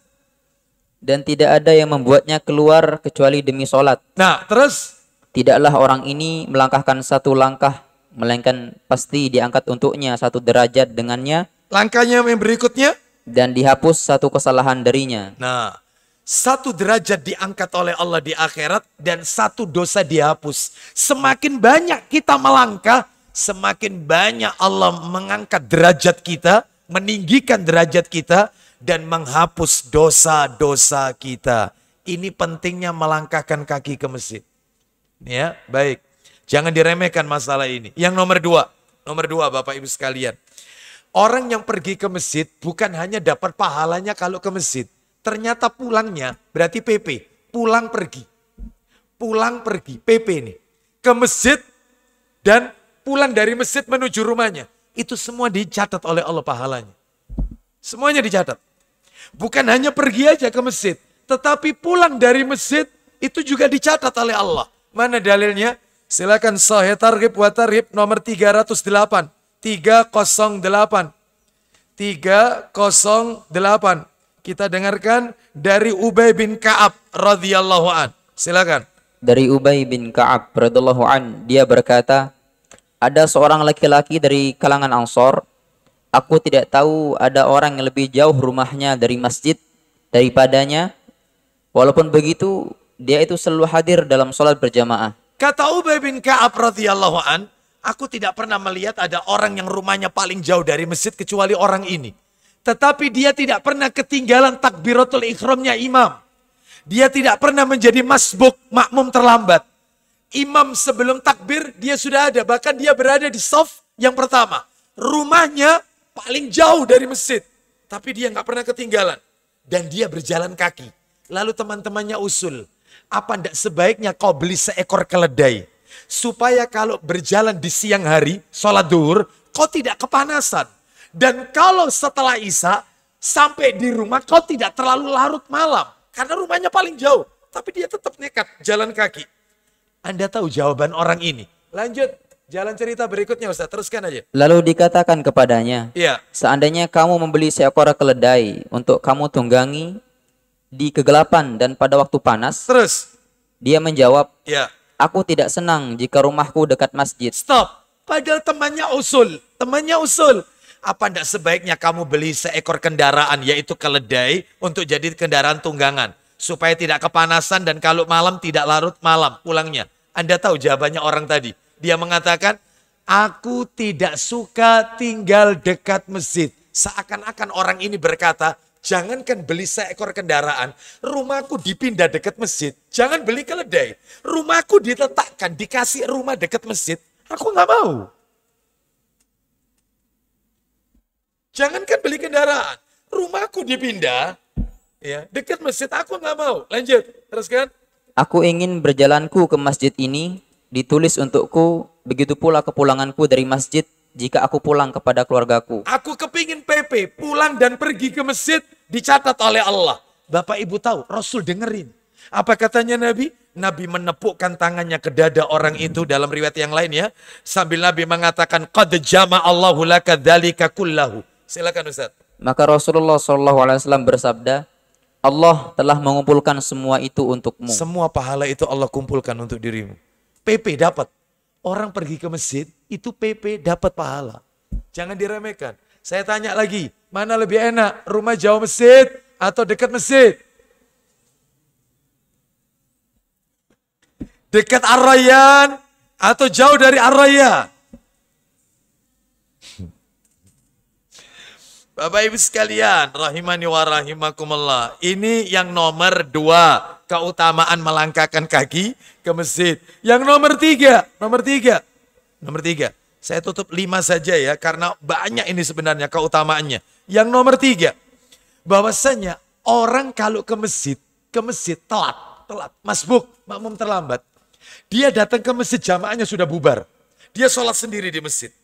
Dan tidak ada yang membuatnya keluar kecuali demi sholat. Nah, terus? Tidaklah orang ini melangkahkan satu langkah melainkan pasti diangkat untuknya satu derajat dengannya. Langkahnya yang berikutnya, dan dihapus satu kesalahan darinya. Nah, satu derajat diangkat oleh Allah di akhirat dan satu dosa dihapus. Semakin banyak kita melangkah, semakin banyak Allah mengangkat derajat kita, meninggikan derajat kita, dan menghapus dosa-dosa kita. Ini pentingnya melangkahkan kaki ke masjid. Ya, baik. Jangan diremehkan masalah ini. Yang nomor dua Bapak Ibu sekalian. Orang yang pergi ke masjid bukan hanya dapat pahalanya kalau ke masjid. Ternyata pulangnya berarti PP. Pulang pergi. Pulang pergi, PP ini. Ke masjid dan pulang dari masjid menuju rumahnya. Itu semua dicatat oleh Allah pahalanya. Semuanya dicatat. Bukan hanya pergi aja ke masjid. Tetapi pulang dari masjid itu juga dicatat oleh Allah. Mana dalilnya? Silakan Sahih Targhib wa Tarhib nomor 308. 308. Kita dengarkan dari Ubay bin Ka'ab radhiyallahu an. Silakan. Dari Ubay bin Ka'ab radhiyallahu an, dia berkata, ada seorang laki-laki dari kalangan Ansor. Aku tidak tahu ada orang yang lebih jauh rumahnya dari masjid daripadanya. Walaupun begitu, dia itu selalu hadir dalam sholat berjamaah. Kata Ubay bin Ka'ab radhiyallahu an, aku tidak pernah melihat ada orang yang rumahnya paling jauh dari masjid kecuali orang ini. Tetapi dia tidak pernah ketinggalan takbiratul ikhramnya imam. Dia tidak pernah menjadi masbuk, makmum terlambat. Imam sebelum takbir dia sudah ada. Bahkan dia berada di shaf yang pertama. Rumahnya paling jauh dari masjid. Tapi dia nggak pernah ketinggalan. Dan dia berjalan kaki. Lalu teman-temannya usul. Apa ndak sebaiknya kau beli seekor keledai? Supaya kalau berjalan di siang hari, sholat duhur, kau tidak kepanasan. Dan kalau setelah Isya, sampai di rumah kau tidak terlalu larut malam. Karena rumahnya paling jauh. Tapi dia tetap nekat jalan kaki. Anda tahu jawaban orang ini. Lanjut, jalan cerita berikutnya Ustaz, teruskan aja. Lalu dikatakan kepadanya, iya, seandainya kamu membeli seekor keledai untuk kamu tunggangi di kegelapan dan pada waktu panas. Terus? Dia menjawab, iya, aku tidak senang jika rumahku dekat masjid. Stop. Padahal temannya usul. Apa tidak sebaiknya kamu beli seekor kendaraan, yaitu keledai, untuk jadi kendaraan tunggangan. Supaya tidak kepanasan dan kalau malam tidak larut malam pulangnya. Anda tahu jawabannya orang tadi. Dia mengatakan, aku tidak suka tinggal dekat masjid. Seakan-akan orang ini berkata, jangankan beli seekor kendaraan, rumahku dipindah dekat masjid. Jangan beli keledai. Rumahku diletakkan, dikasih rumah dekat masjid. Aku nggak mau. Jangankan beli kendaraan, rumahku dipindah, ya dekat masjid. Aku nggak mau. Lanjut, teruskan. Aku ingin berjalanku ke masjid ini ditulis untukku, begitu pula kepulanganku dari masjid jika aku pulang kepada keluargaku. Aku kepingin PP, pulang dan pergi ke masjid dicatat oleh Allah. Bapak Ibu tahu, Rasul dengerin. Apa katanya Nabi? Nabi menepukkan tangannya ke dada orang itu dalam riwayat yang lain ya. Sambil Nabi mengatakan, qad jama'allahu laka dzalika kullahu. Silakan Ustaz. Maka Rasulullah SAW bersabda, Allah telah mengumpulkan semua itu untukmu. Semua pahala itu Allah kumpulkan untuk dirimu. PP dapat. Orang pergi ke masjid, itu PP dapat pahala. Jangan diremehkan. Saya tanya lagi, mana lebih enak? Rumah jauh masjid atau dekat masjid? Dekat Ar-Rayyan atau jauh dari Ar-Rayyan? Bapak Ibu sekalian, rahimani wa rahimakumullah. Ini yang nomor 2, keutamaan melangkahkan kaki ke masjid. Yang nomor 3, saya tutup 5 saja ya, karena banyak ini sebenarnya keutamaannya. Yang nomor 3, bahwasanya orang kalau ke masjid telat, masbuk, makmum terlambat. Dia datang ke masjid, jamaahnya sudah bubar. Dia sholat sendiri di masjid.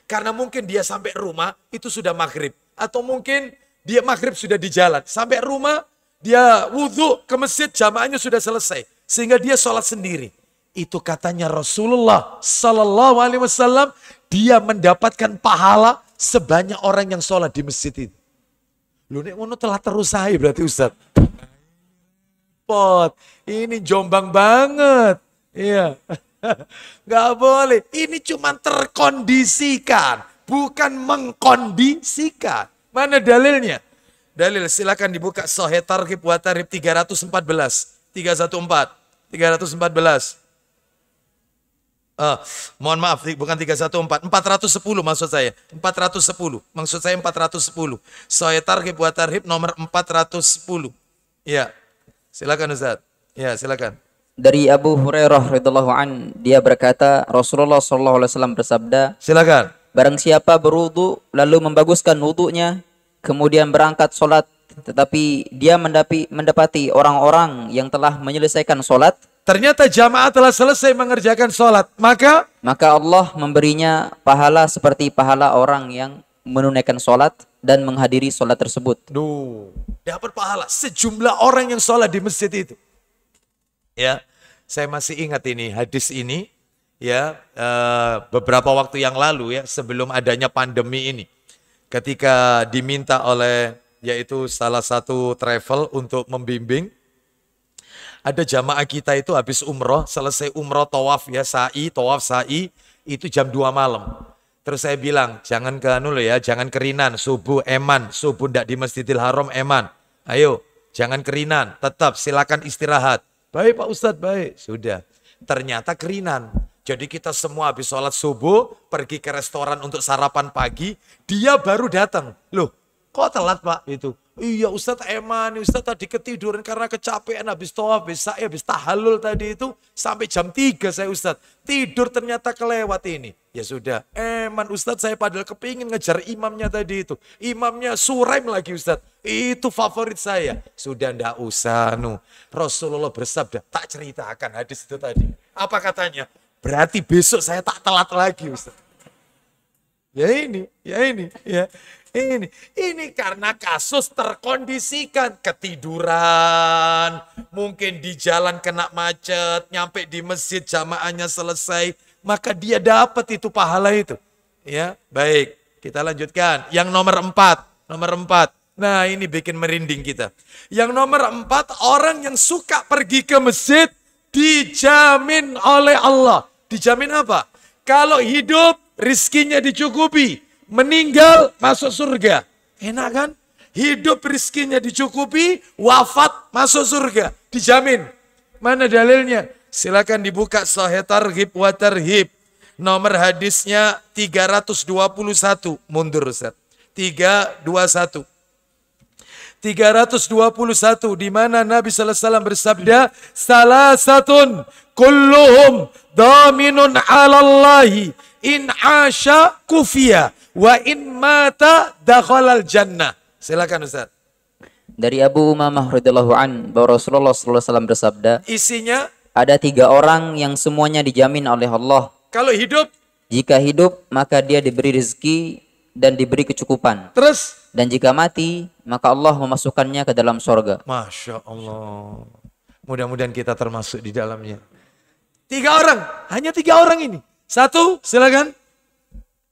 Karena mungkin dia sampai rumah itu sudah maghrib. Atau mungkin dia maghrib sudah di jalan. Sampai rumah dia wudhu ke masjid, jamaahnya sudah selesai. Sehingga dia sholat sendiri. Itu katanya Rasulullah Sallallahu Alaihi Wasallam, dia mendapatkan pahala sebanyak orang yang sholat di masjid itu. Lu nek ngono telah terus saya berarti Ustaz. Pot, ini jombang banget. Iya. Nggak boleh. Ini cuma terkondisikan, bukan mengkondisikan. Mana dalilnya? Dalil silakan dibuka Sahih Targhib wa Tarhib 314. 314. Mohon maaf, bukan 314, 410 maksud saya. 410. Maksud saya 410. Sahih Targhib wa Tarhib nomor 410. Ya. Silakan Ustaz. Ya, silakan. Dari Abu Hurairah radhiyallahu an, dia berkata, Rasulullah sallallahu alaihi wasallam bersabda, silakan. Barang siapa berwudu lalu membaguskan wudunya, kemudian berangkat sholat, tetapi dia mendapati orang-orang yang telah menyelesaikan sholat, ternyata jamaah telah selesai mengerjakan sholat, maka Allah memberinya pahala seperti pahala orang yang menunaikan sholat dan menghadiri sholat tersebut. Dapat pahala sejumlah orang yang sholat di masjid itu. Ya, saya masih ingat ini hadis ini. Ya, beberapa waktu yang lalu ya, sebelum adanya pandemi ini, ketika diminta oleh yaitu salah satu travel untuk membimbing, ada jamaah kita itu habis umroh, selesai umroh tawaf ya, tawaf sa'i itu jam 2 malam. Terus saya bilang, jangan ke jangan kerinan, subuh ndak di Masjidil Haram eman. Ayo, jangan kerinan, tetap silakan istirahat. Baik Pak Ustadz, baik. Sudah, ternyata kerinan. Jadi kita semua habis sholat subuh, pergi ke restoran untuk sarapan pagi, dia baru datang. Loh, kok telat Pak? Itu. Iya Ustadz eman, Ustadz tadi ketiduran karena kecapean habis tawaf, habis tahallul tadi itu, sampai jam 3 saya Ustadz. Tidur ternyata kelewat ini. Ya sudah, eman Ustadz, saya padahal kepingin ngejar imamnya tadi itu. Imamnya Suraim lagi Ustadz. Itu favorit saya. Sudah ndak usah. Rasulullah bersabda, tak ceritakan hadis itu tadi. Apa katanya? Berarti besok saya tak telat lagi Ustaz. Ini karena kasus terkondisikan, ketiduran, mungkin di jalan kena macet, nyampe di masjid jamaahnya selesai, maka dia dapat itu pahala itu. Ya, baik, kita lanjutkan. Yang nomor 4. Nah, ini bikin merinding kita. Yang nomor 4, orang yang suka pergi ke masjid dijamin oleh Allah. Dijamin apa? Kalau hidup, rizkinya dicukupi. Meninggal, masuk surga. Enak kan? Hidup rizkinya dicukupi, wafat, masuk surga. Dijamin. Mana dalilnya? Silakan dibuka Sahih Targhib wa Tarhib. Nomor hadisnya 321. Mundur Ustaz. 321. 321, di mana Nabi sallallahu alaihi wasallam bersabda, salasatun kulluhum daminun 'ala Allahi in 'asha kufiya wa in mata dakhalal jannah. Silakan Ustaz. Dari Abu Umamah radhiyallahu an, bahwa Rasulullah sallallahu alaihi wasallam bersabda, isinya ada 3 orang yang semuanya dijamin oleh Allah. Kalau hidup, jika hidup maka dia diberi rezeki dan diberi kecukupan. Terus, dan jika mati, maka Allah memasukkannya ke dalam sorga. Masya Allah. Mudah-mudahan kita termasuk di dalamnya. 3 orang, hanya 3 orang ini. 1, silakan.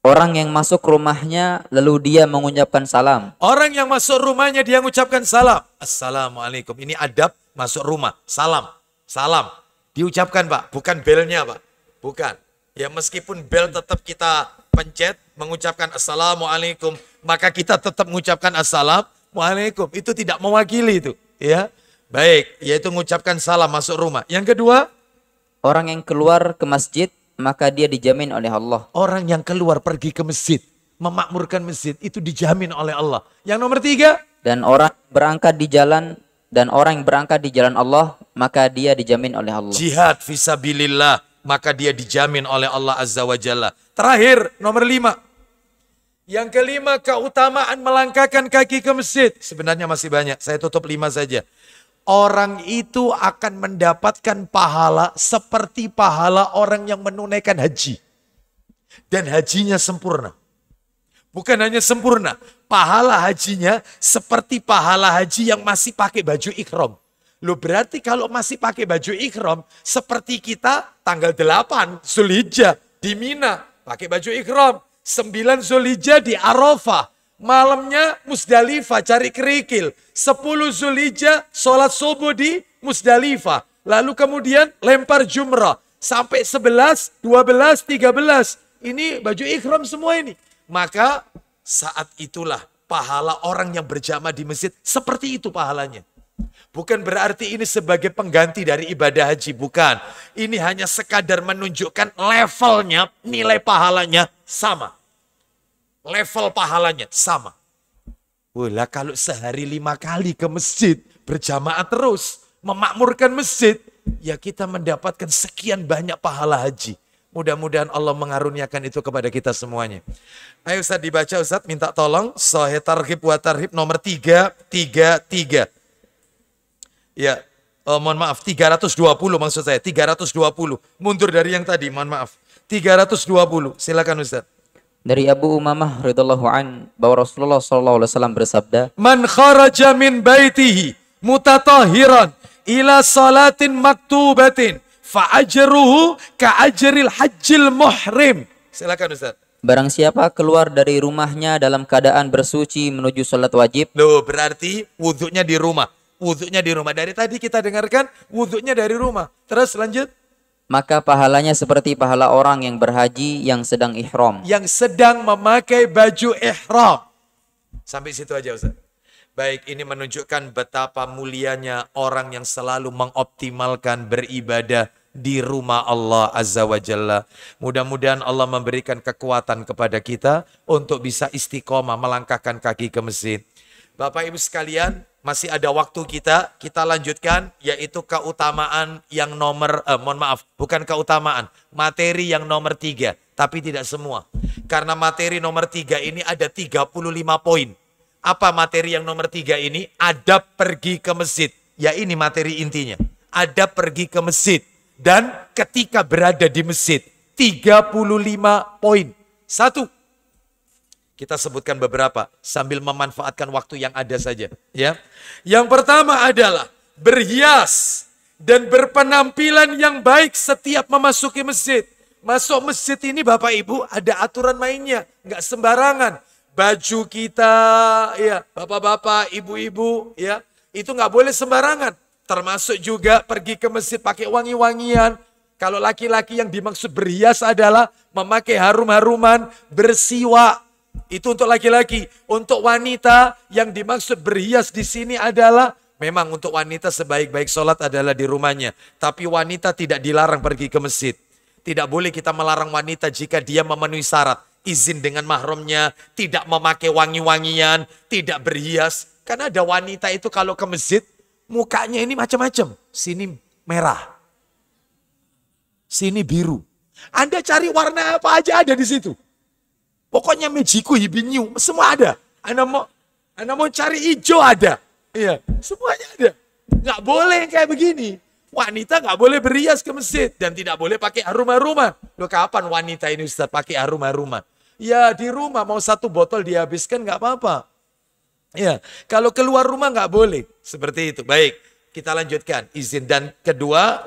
Orang yang masuk rumahnya lalu dia mengucapkan salam. Orang yang masuk rumahnya dia mengucapkan salam. Assalamualaikum. Ini adab masuk rumah. Salam. Salam. Diucapkan Pak, bukan belnya Pak. Bukan. Ya meskipun bel tetap kita pencet, mengucapkan Assalamualaikum, maka kita tetap mengucapkan Assalamualaikum. Itu tidak mewakili itu. Ya, baik, yaitu mengucapkan salam masuk rumah. Yang kedua, orang yang keluar ke masjid, maka dia dijamin oleh Allah. Orang yang keluar pergi ke masjid, memakmurkan masjid, itu dijamin oleh Allah. Yang nomor 3, dan orang berangkat di jalan, Allah, maka dia dijamin oleh Allah. Jihad fisabilillah, maka dia dijamin oleh Allah Azza wa Jalla. Terakhir, nomor 5. Yang kelima, keutamaan melangkahkan kaki ke masjid. Sebenarnya masih banyak, saya tutup 5 saja. Orang itu akan mendapatkan pahala seperti pahala orang yang menunaikan haji. Dan hajinya sempurna. Bukan hanya sempurna, pahala hajinya seperti pahala haji yang masih pakai baju ihram. Loh berarti kalau masih pakai baju ihram, seperti kita tanggal 8 Zulhijjah di Mina, pakai baju ihram. 9 Zulhijjah di Arafah. Malamnya Musdalifah cari kerikil. 10 Zulhijjah sholat subuh di Musdalifah. Lalu kemudian lempar jumrah. sampai 11, 12, 13. Ini baju ihram semua ini. Maka saat itulah pahala orang yang berjamaah di masjid seperti itu pahalanya. Bukan berarti ini sebagai pengganti dari ibadah haji, bukan. Ini hanya sekadar menunjukkan levelnya, nilai pahalanya sama. Level pahalanya sama. Wah, kalau sehari 5 kali ke masjid, berjamaah terus, memakmurkan masjid, ya kita mendapatkan sekian banyak pahala haji. Mudah-mudahan Allah mengaruniakan itu kepada kita semuanya. Ayo Ustaz dibaca Ustaz, minta tolong. Sahih Targhib wa Tarhib nomor 333. Ya, mohon maaf, 320 maksud saya, 320. Mundur dari yang tadi, mohon maaf. 320, silakan Ustaz. Dari Abu Umamah radhiyallahu an bahwa Rasulullah SAW bersabda, Man kharaja min baitihi mutatahiran ila salatin maktubatin fa ajruhu ka ajril hajjil muhrim. Silakan Ustaz. barang siapa keluar dari rumahnya dalam keadaan bersuci menuju salat wajib. Loh, berarti wudhunya di rumah. Wudhunya di rumah. Dari tadi kita dengarkan wudhunya dari rumah. Terus lanjut. Maka pahalanya seperti pahala orang yang berhaji yang sedang ihram. Yang sedang memakai baju ihram. Sampai situ aja Ustaz. Baik, ini menunjukkan betapa mulianya orang yang selalu mengoptimalkan beribadah di rumah Allah Azza wa Jalla. Mudah-mudahan Allah memberikan kekuatan kepada kita untuk bisa istiqomah melangkahkan kaki ke masjid. Bapak Ibu sekalian, masih ada waktu kita lanjutkan, yaitu keutamaan yang bukan keutamaan, materi yang nomor 3, tapi tidak semua. Karena materi nomor 3 ini ada 35 poin. Apa materi yang nomor 3 ini? Adab pergi ke masjid. Ya ini materi intinya. Adab pergi ke masjid. Dan ketika berada di masjid, 35 poin. 1. Kita sebutkan beberapa sambil memanfaatkan waktu yang ada saja, ya. Yang pertama adalah berhias dan berpenampilan yang baik setiap memasuki masjid. Masuk masjid ini Bapak Ibu ada aturan mainnya, nggak sembarangan. Baju kita, ya, bapak-bapak, ibu-ibu, ya, itu nggak boleh sembarangan. Termasuk juga pergi ke masjid pakai wangi-wangian. Kalau laki-laki yang dimaksud berhias adalah memakai harum-haruman, bersiwak. Itu untuk laki-laki. Untuk wanita yang dimaksud berhias di sini adalah memang untuk wanita sebaik-baik sholat adalah di rumahnya. Tapi wanita tidak dilarang pergi ke masjid. Tidak boleh kita melarang wanita jika dia memenuhi syarat. Izin dengan mahramnya, tidak memakai wangi-wangian, tidak berhias. Karena ada wanita itu kalau ke masjid, mukanya ini macam-macam. Sini merah, sini biru. Anda cari warna apa aja ada di situ. Pokoknya mejiku, hibinyu, semua ada. Anda mau cari hijau ada. Iya, semuanya ada. Nggak boleh kayak begini. Wanita nggak boleh berhias ke masjid. Dan tidak boleh pakai harum-haruman. Loh kapan wanita ini Ustaz pakai harum-haruman? Ya di rumah mau 1 botol dihabiskan nggak apa-apa. Ya, kalau keluar rumah nggak boleh. Seperti itu. Baik, kita lanjutkan. Izin. Dan kedua,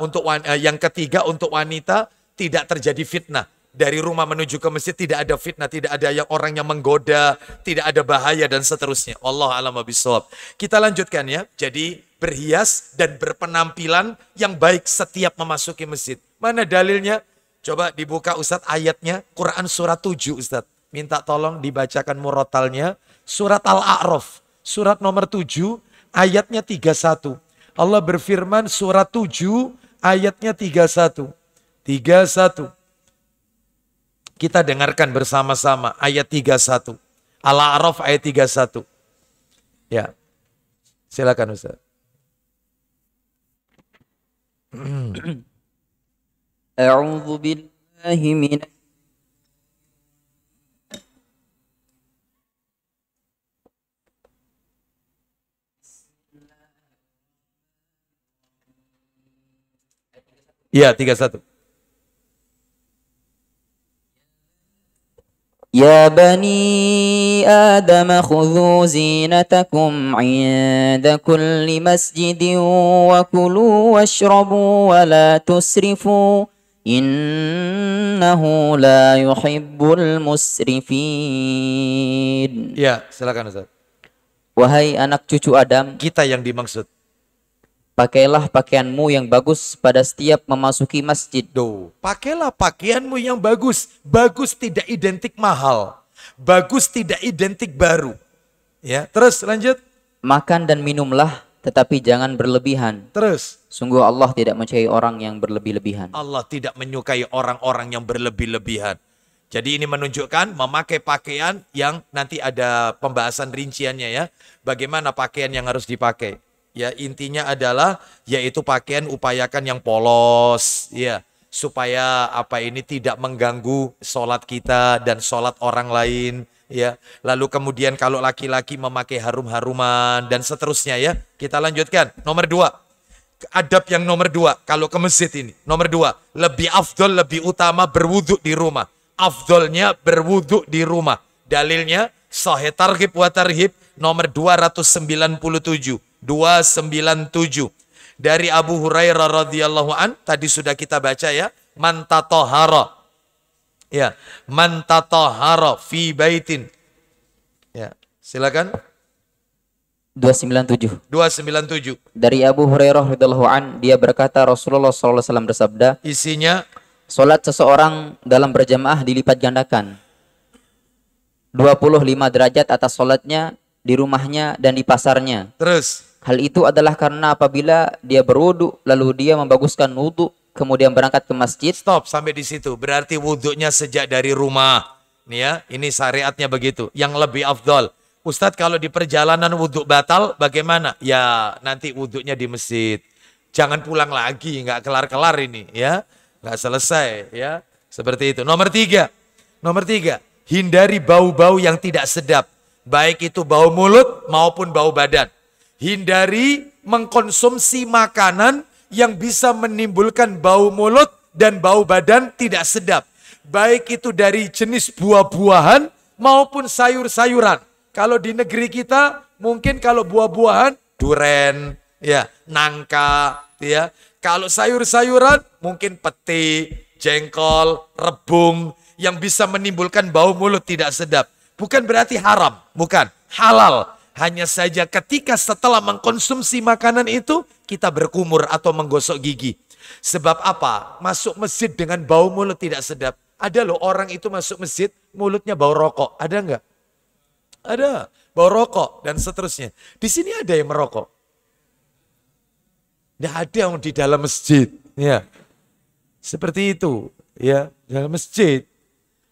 yang ketiga untuk wanita tidak terjadi fitnah. Dari rumah menuju ke masjid tidak ada fitnah, tidak ada orang yang menggoda, tidak ada bahaya dan seterusnya. Wallahu a'lam bishawab. Kita lanjutkan ya. Jadi berhias dan berpenampilan yang baik setiap memasuki masjid. Mana dalilnya? Coba dibuka Ustadz ayatnya. Quran surat 7 Ustadz. Minta tolong dibacakan murotalnya. Surat Al-A'raf. Surat nomor 7 ayatnya 31. Allah berfirman surat 7 ayatnya 31. 31. Kita dengarkan bersama-sama ayat 31. Al-A'raf ayat 31. Ya. Silakan Ustaz. A'udzu billahi minasy Ya, 31. Ya bani Adam khudhu zinatakum 'inda kulli masjidin wa kulu washrabu wa la tusrifu innahu la yuhibbul musrifin. Ya, silakan Ustaz. Wahai anak cucu Adam, Kita yang dimaksud. pakailah pakaianmu yang bagus pada setiap memasuki masjid. Pakailah pakaianmu yang bagus. Bagus tidak identik mahal. Bagus tidak identik baru. Ya, terus lanjut. Makan dan minumlah, tetapi jangan berlebihan. Terus. Sungguh Allah tidak menyukai orang yang berlebih-lebihan. Allah tidak menyukai orang-orang yang berlebih-lebihan. Jadi ini menunjukkan memakai pakaian yang nanti ada pembahasan rinciannya ya. Bagaimana pakaian yang harus dipakai. Ya, intinya adalah yaitu pakaian upayakan yang polos ya, supaya ini tidak mengganggu sholat kita dan sholat orang lain ya. Lalu kemudian kalau laki-laki memakai harum-haruman dan seterusnya ya. Kita lanjutkan. Nomor 2. Adab yang nomor 2 kalau ke masjid ini. Nomor 2, lebih afdol, lebih utama berwudhu di rumah. Afdolnya berwudhu di rumah. Dalilnya Sahih Targhib wa Tarhib nomor 297. 297 dari Abu Hurairah radhiyallahu an, tadi sudah kita baca ya, man tatahhara ya, man tatahhara fi baitin ya, silakan. 297 dari Abu Hurairah radhiyallahu an, dia berkata Rasulullah SAW bersabda, isinya salat seseorang dalam berjamaah dilipat gandakan 25 derajat atas salatnya di rumahnya dan di pasarnya. Terus hal itu adalah karena apabila dia berwudu lalu dia membaguskan wudu kemudian berangkat ke masjid. Stop sampai di situ. Berarti wudunya sejak dari rumah. Nih ya, ini syariatnya begitu. Yang lebih afdol. Ustadz, kalau di perjalanan wudu batal bagaimana? Ya nanti wudunya di masjid. Jangan pulang lagi, nggak kelar-kelar ini ya. Nggak selesai ya. Seperti itu. Nomor 3. Hindari bau-bau yang tidak sedap. Baik itu bau mulut maupun bau badan. Hindari mengkonsumsi makanan yang bisa menimbulkan bau mulut dan bau badan tidak sedap. Baik itu dari jenis buah-buahan maupun sayur-sayuran. Kalau di negeri kita mungkin kalau buah-buahan duren, ya, nangka, ya. Kalau sayur-sayuran mungkin peti, jengkol, rebung yang bisa menimbulkan bau mulut tidak sedap. Bukan berarti haram, bukan. Halal. Hanya saja ketika setelah mengkonsumsi makanan itu, kita berkumur atau menggosok gigi. Sebab apa? Masuk masjid dengan bau mulut tidak sedap. Ada loh orang itu masuk masjid, mulutnya bau rokok. Ada enggak? Ada. Bau rokok dan seterusnya. Di sini ada yang merokok. Tidak ada yang di dalam masjid. Ya. Seperti itu. Ya, dalam masjid.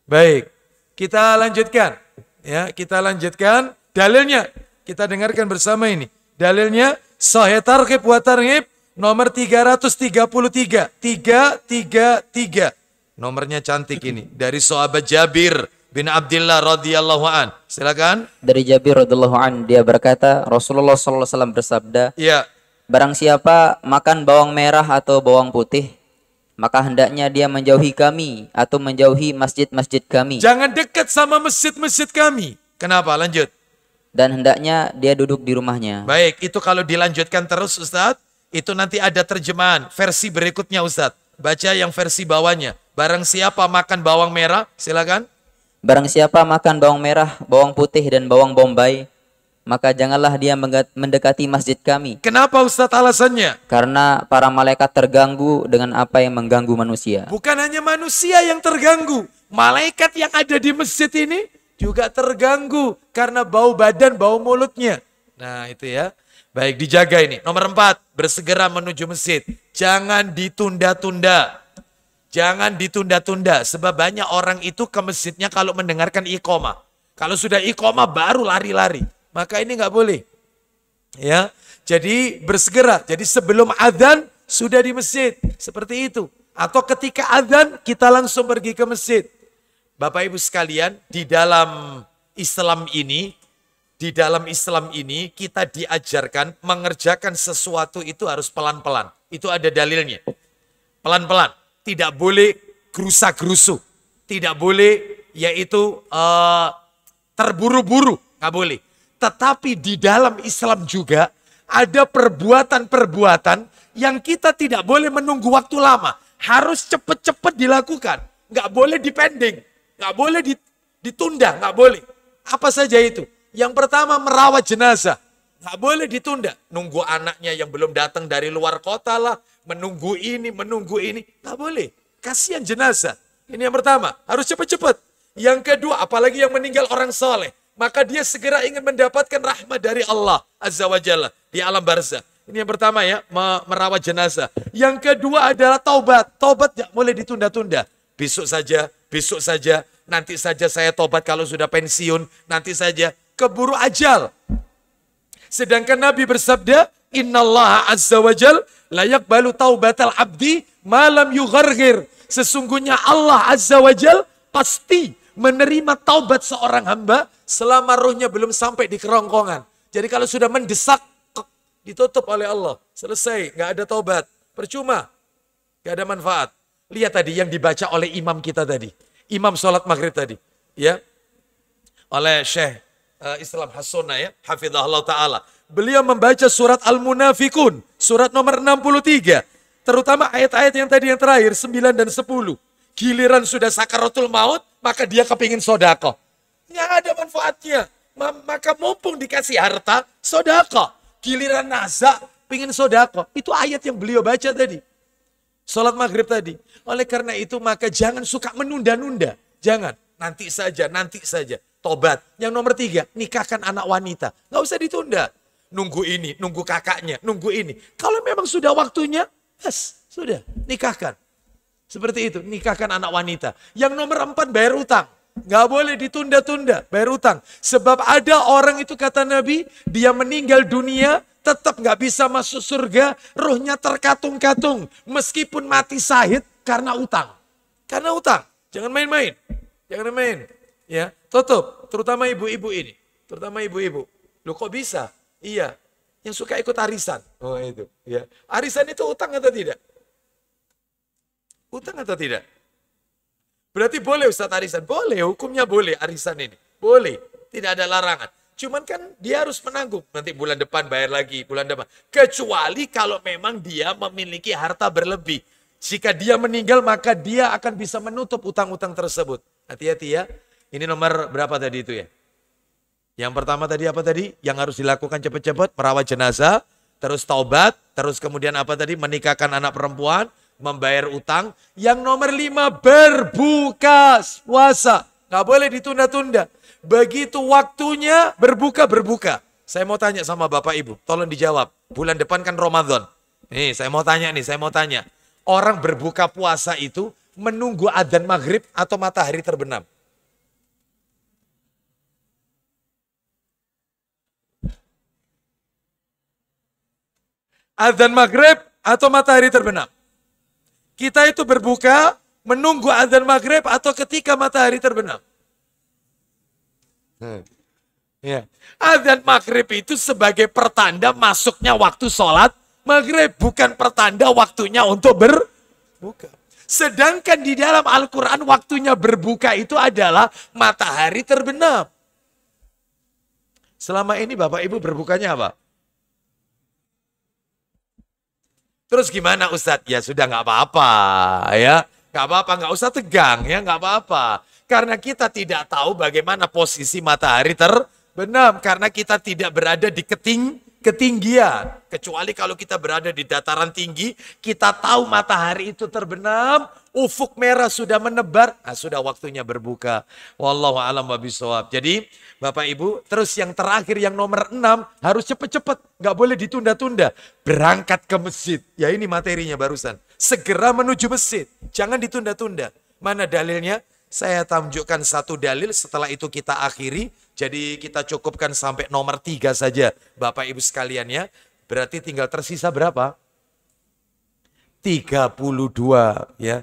Baik. Kita lanjutkan. Ya, kita lanjutkan dalilnya. Kita dengarkan bersama ini. Dalilnya Sahih Targhib wa Tarhib nomor 333. 333. Nomornya cantik ini. Dari sahabat Jabir bin Abdullah radhiyallahu an. Silakan. Dari Jabir radhiyallahu an, dia berkata Rasulullah SAW bersabda, ya, barang siapa makan bawang merah atau bawang putih, maka hendaknya dia menjauhi kami atau menjauhi masjid-masjid kami. Jangan dekat sama masjid-masjid kami. Kenapa? Lanjut. Dan hendaknya dia duduk di rumahnya. Baik, itu kalau dilanjutkan terus Ustadz, itu nanti ada terjemahan versi berikutnya Ustadz. Baca yang versi bawahnya. Barang siapa makan bawang merah, silakan. Barang siapa makan bawang merah, bawang putih dan bawang bombay, maka janganlah dia mendekati masjid kami. Kenapa Ustadz alasannya? Karena para malaikat terganggu dengan apa yang mengganggu manusia. Bukan hanya manusia yang terganggu. Malaikat yang ada di masjid ini juga terganggu karena bau badan, bau mulutnya. Nah itu ya. Baik, dijaga ini. Nomor 4, bersegera menuju masjid. Jangan ditunda-tunda. Jangan ditunda-tunda. Sebab banyak orang itu ke masjidnya kalau mendengarkan iqomah. Kalau sudah iqomah baru lari-lari. Maka ini nggak boleh. Ya, jadi bersegera. Jadi sebelum adzan sudah di masjid. Seperti itu. Atau ketika adzan kita langsung pergi ke masjid. Bapak Ibu sekalian, di dalam Islam ini kita diajarkan mengerjakan sesuatu itu harus pelan-pelan. Itu ada dalilnya. Pelan-pelan. Tidak boleh gerusa-gerusu. Tidak boleh yaitu terburu-buru. Nggak boleh. Tetapi di dalam Islam juga ada perbuatan-perbuatan yang kita tidak boleh menunggu waktu lama. Harus cepat-cepat dilakukan. Nggak boleh dipending. Nggak boleh ditunda. Nggak boleh. Apa saja itu? Yang pertama merawat jenazah. Nggak boleh ditunda. Nunggu anaknya yang belum datang dari luar kota lah. Menunggu ini. Nggak boleh. Kasihan jenazah. Ini yang pertama. Harus cepat-cepat. Yang kedua, apalagi yang meninggal orang soleh. Maka dia segera ingin mendapatkan rahmat dari Allah Azza wa Jalla di alam barzah. Ini yang pertama ya, merawat jenazah. Yang kedua adalah taubat. Taubat nggak boleh ditunda-tunda. Besok saja. Nanti saja saya tobat kalau sudah pensiun. Nanti saja. Keburu ajal. Sedangkan Nabi bersabda, Innallaha azza wa jal la yaqbalu taubatal abdi malam yughargir. Sesungguhnya Allah azza wa jal pasti menerima taubat seorang hamba selama rohnya belum sampai di kerongkongan. Jadi kalau sudah mendesak, ditutup oleh Allah. Selesai, nggak ada taubat. Percuma, nggak ada manfaat. Lihat tadi yang dibaca oleh imam kita tadi. Imam sholat maghrib tadi. Ya, oleh Syekh Islam Hasona ya, hafizahullah ta'ala. Beliau membaca surat Al-Munafikun, surat nomor 63. Terutama ayat-ayat yang tadi yang terakhir, 9 dan 10. Giliran sudah sakaratul maut, maka dia kepingin sodako. Nggak ada manfaatnya. Maka mumpung dikasih harta, sodako. Giliran nazak, pingin sodako. Itu ayat yang beliau baca tadi. Sholat maghrib tadi. Oleh karena itu maka jangan suka menunda-nunda. Jangan. Nanti saja. Tobat. Yang nomor 3, nikahkan anak wanita. Nggak usah ditunda. Nunggu ini, nunggu kakaknya, nunggu ini. Kalau memang sudah waktunya, sudah, nikahkan. Seperti itu, nikahkan anak wanita. Yang nomor 4, bayar utang. Nggak boleh ditunda-tunda, bayar utang. Sebab ada orang itu kata Nabi, dia meninggal dunia, tetap nggak bisa masuk surga, ruhnya terkatung-katung. Meskipun mati syahid karena utang. Karena utang. Jangan main-main. Jangan main. Ya, tutup. Terutama ibu-ibu ini. Terutama ibu-ibu. Loh kok bisa? Iya. Yang suka ikut arisan. Oh itu. Ya. Arisan itu utang atau tidak? Utang atau tidak? Berarti boleh Ustaz arisan? Boleh, hukumnya boleh arisan ini. Boleh, tidak ada larangan. Cuman kan dia harus menanggung. Nanti bulan depan bayar lagi, bulan depan. Kecuali kalau memang dia memiliki harta berlebih. Jika dia meninggal maka dia akan bisa menutup utang-utang tersebut. Hati-hati ya. Ini nomor berapa tadi itu ya? Yang pertama tadi apa tadi? Yang harus dilakukan cepat-cepat, merawat jenazah, terus taubat, terus kemudian apa tadi? Menikahkan anak perempuan, membayar utang. Yang nomor 5, berbuka puasa. Nggak boleh ditunda-tunda. Begitu waktunya berbuka. Saya mau tanya sama Bapak Ibu, tolong dijawab. Bulan depan kan Ramadan. Nih, saya mau tanya. Orang berbuka puasa itu menunggu adzan maghrib atau matahari terbenam? Adzan maghrib atau matahari terbenam? Kita itu berbuka menunggu adzan maghrib atau ketika matahari terbenam? Ya. Adzan maghrib itu sebagai pertanda masuknya waktu sholat maghrib, bukan pertanda waktunya untuk berbuka. Sedangkan di dalam Al-Quran waktunya berbuka itu adalah matahari terbenam. Selama ini Bapak Ibu berbukanya apa? Terus gimana Ustadz? Ya sudah nggak apa-apa ya. Nggak apa-apa, nggak usah tegang ya, nggak apa-apa. Karena kita tidak tahu bagaimana posisi matahari terbenam. Karena kita tidak berada di ketinggian. Kecuali kalau kita berada di dataran tinggi, kita tahu matahari itu terbenam, ufuk merah sudah menebar, nah sudah waktunya berbuka. Wallahu a'lam bishawab. Jadi Bapak Ibu, terus yang terakhir yang nomor 6 harus cepat-cepat, nggak boleh ditunda-tunda. Berangkat ke masjid. Ya ini materinya barusan. Segera menuju masjid, jangan ditunda-tunda. Mana dalilnya? Saya tunjukkan satu dalil, setelah itu kita akhiri. Jadi kita cukupkan sampai nomor 3 saja Bapak Ibu sekalian ya. Berarti tinggal tersisa berapa? 32 ya.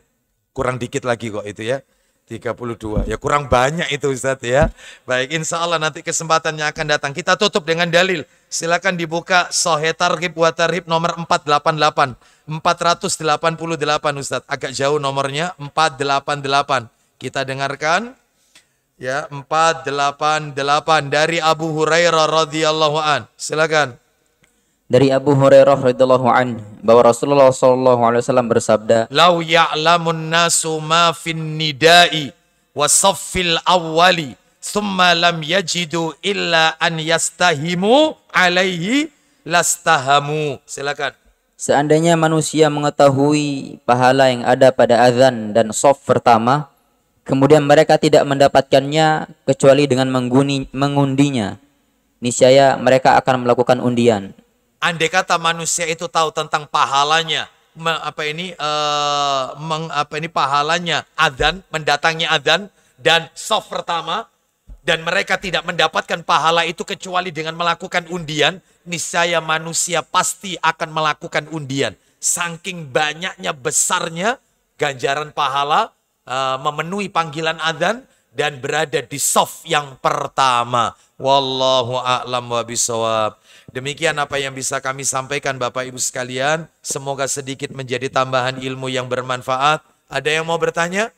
Kurang dikit lagi kok itu ya. 32. Ya kurang banyak itu Ustaz ya. Baik, insya Allah nanti kesempatannya akan datang. Kita tutup dengan dalil. Silakan dibuka Sahih Targhib wa Tarhib nomor 488. 488 Ustaz. Agak jauh nomornya 488. Kita dengarkan. Ya, 488 dari Abu Hurairah radhiyallahu an. Silakan. Dari Abu Hurairah radhiyallahu an bahwa Rasulullah sallallahu alaihi wasallam bersabda, "Lau ya'lamun nasu ma fin nida'i wa saffil awwali, thumma lam yajidu illa an yastahimu alaihi lastahamu. Silakan. Seandainya manusia mengetahui pahala yang ada pada azan dan shaf pertama, kemudian mereka tidak mendapatkannya kecuali dengan mengundinya, niscaya mereka akan melakukan undian. Andai kata manusia itu tahu tentang pahalanya, pahalanya adzan, mendatangi adzan dan shaf pertama, dan mereka tidak mendapatkan pahala itu kecuali dengan melakukan undian, niscaya manusia pasti akan melakukan undian. Saking banyaknya besarnya ganjaran pahala memenuhi panggilan adzan dan berada di shaf yang pertama. Wallahu a'lam wa bishawab. Demikian apa yang bisa kami sampaikan Bapak Ibu sekalian. Semoga sedikit menjadi tambahan ilmu yang bermanfaat. Ada yang mau bertanya?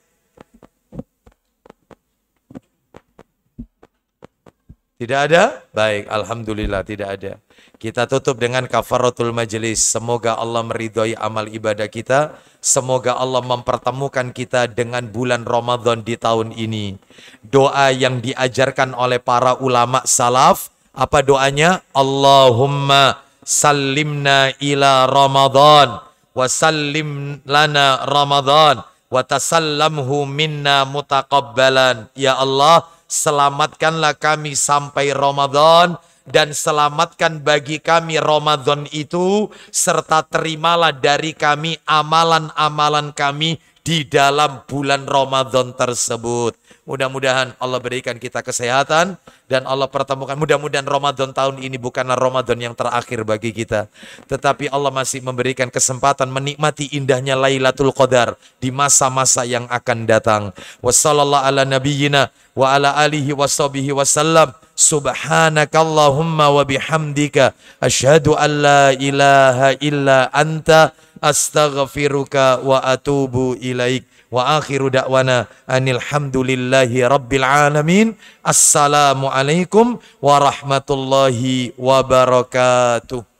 Tidak ada? Baik, alhamdulillah tidak ada. Kita tutup dengan kafaratul majelis. Semoga Allah meridhai amal ibadah kita. Semoga Allah mempertemukan kita dengan bulan Ramadan di tahun ini. Doa yang diajarkan oleh para ulama salaf. Apa doanya? Allahumma sallimna ila Ramadan. Wa sallim lana Ramadan. Wa tasallamhu minna mutaqabbalan. Ya Allah, selamatkanlah kami sampai Ramadan. Dan selamatkan bagi kami Ramadan itu, serta terimalah dari kami amalan-amalan kami di dalam bulan Ramadan tersebut. Mudah-mudahan Allah berikan kita kesehatan dan Allah pertemukan. Mudah-mudahan Ramadan tahun ini bukanlah Ramadan yang terakhir bagi kita, tetapi Allah masih memberikan kesempatan menikmati indahnya Lailatul Qadar di masa-masa yang akan datang. Wassallallahu ala nabiyyina wa ala alihi washabihi wasallam. Subhanakallahumma wa bihamdika asyhadu an la ilaha illa anta astaghfiruka wa atubu ilaik. Wa akhiru da'wana anil hamdulillahi rabbil alamin. Assalamualaikum warahmatullahi wabarakatuh.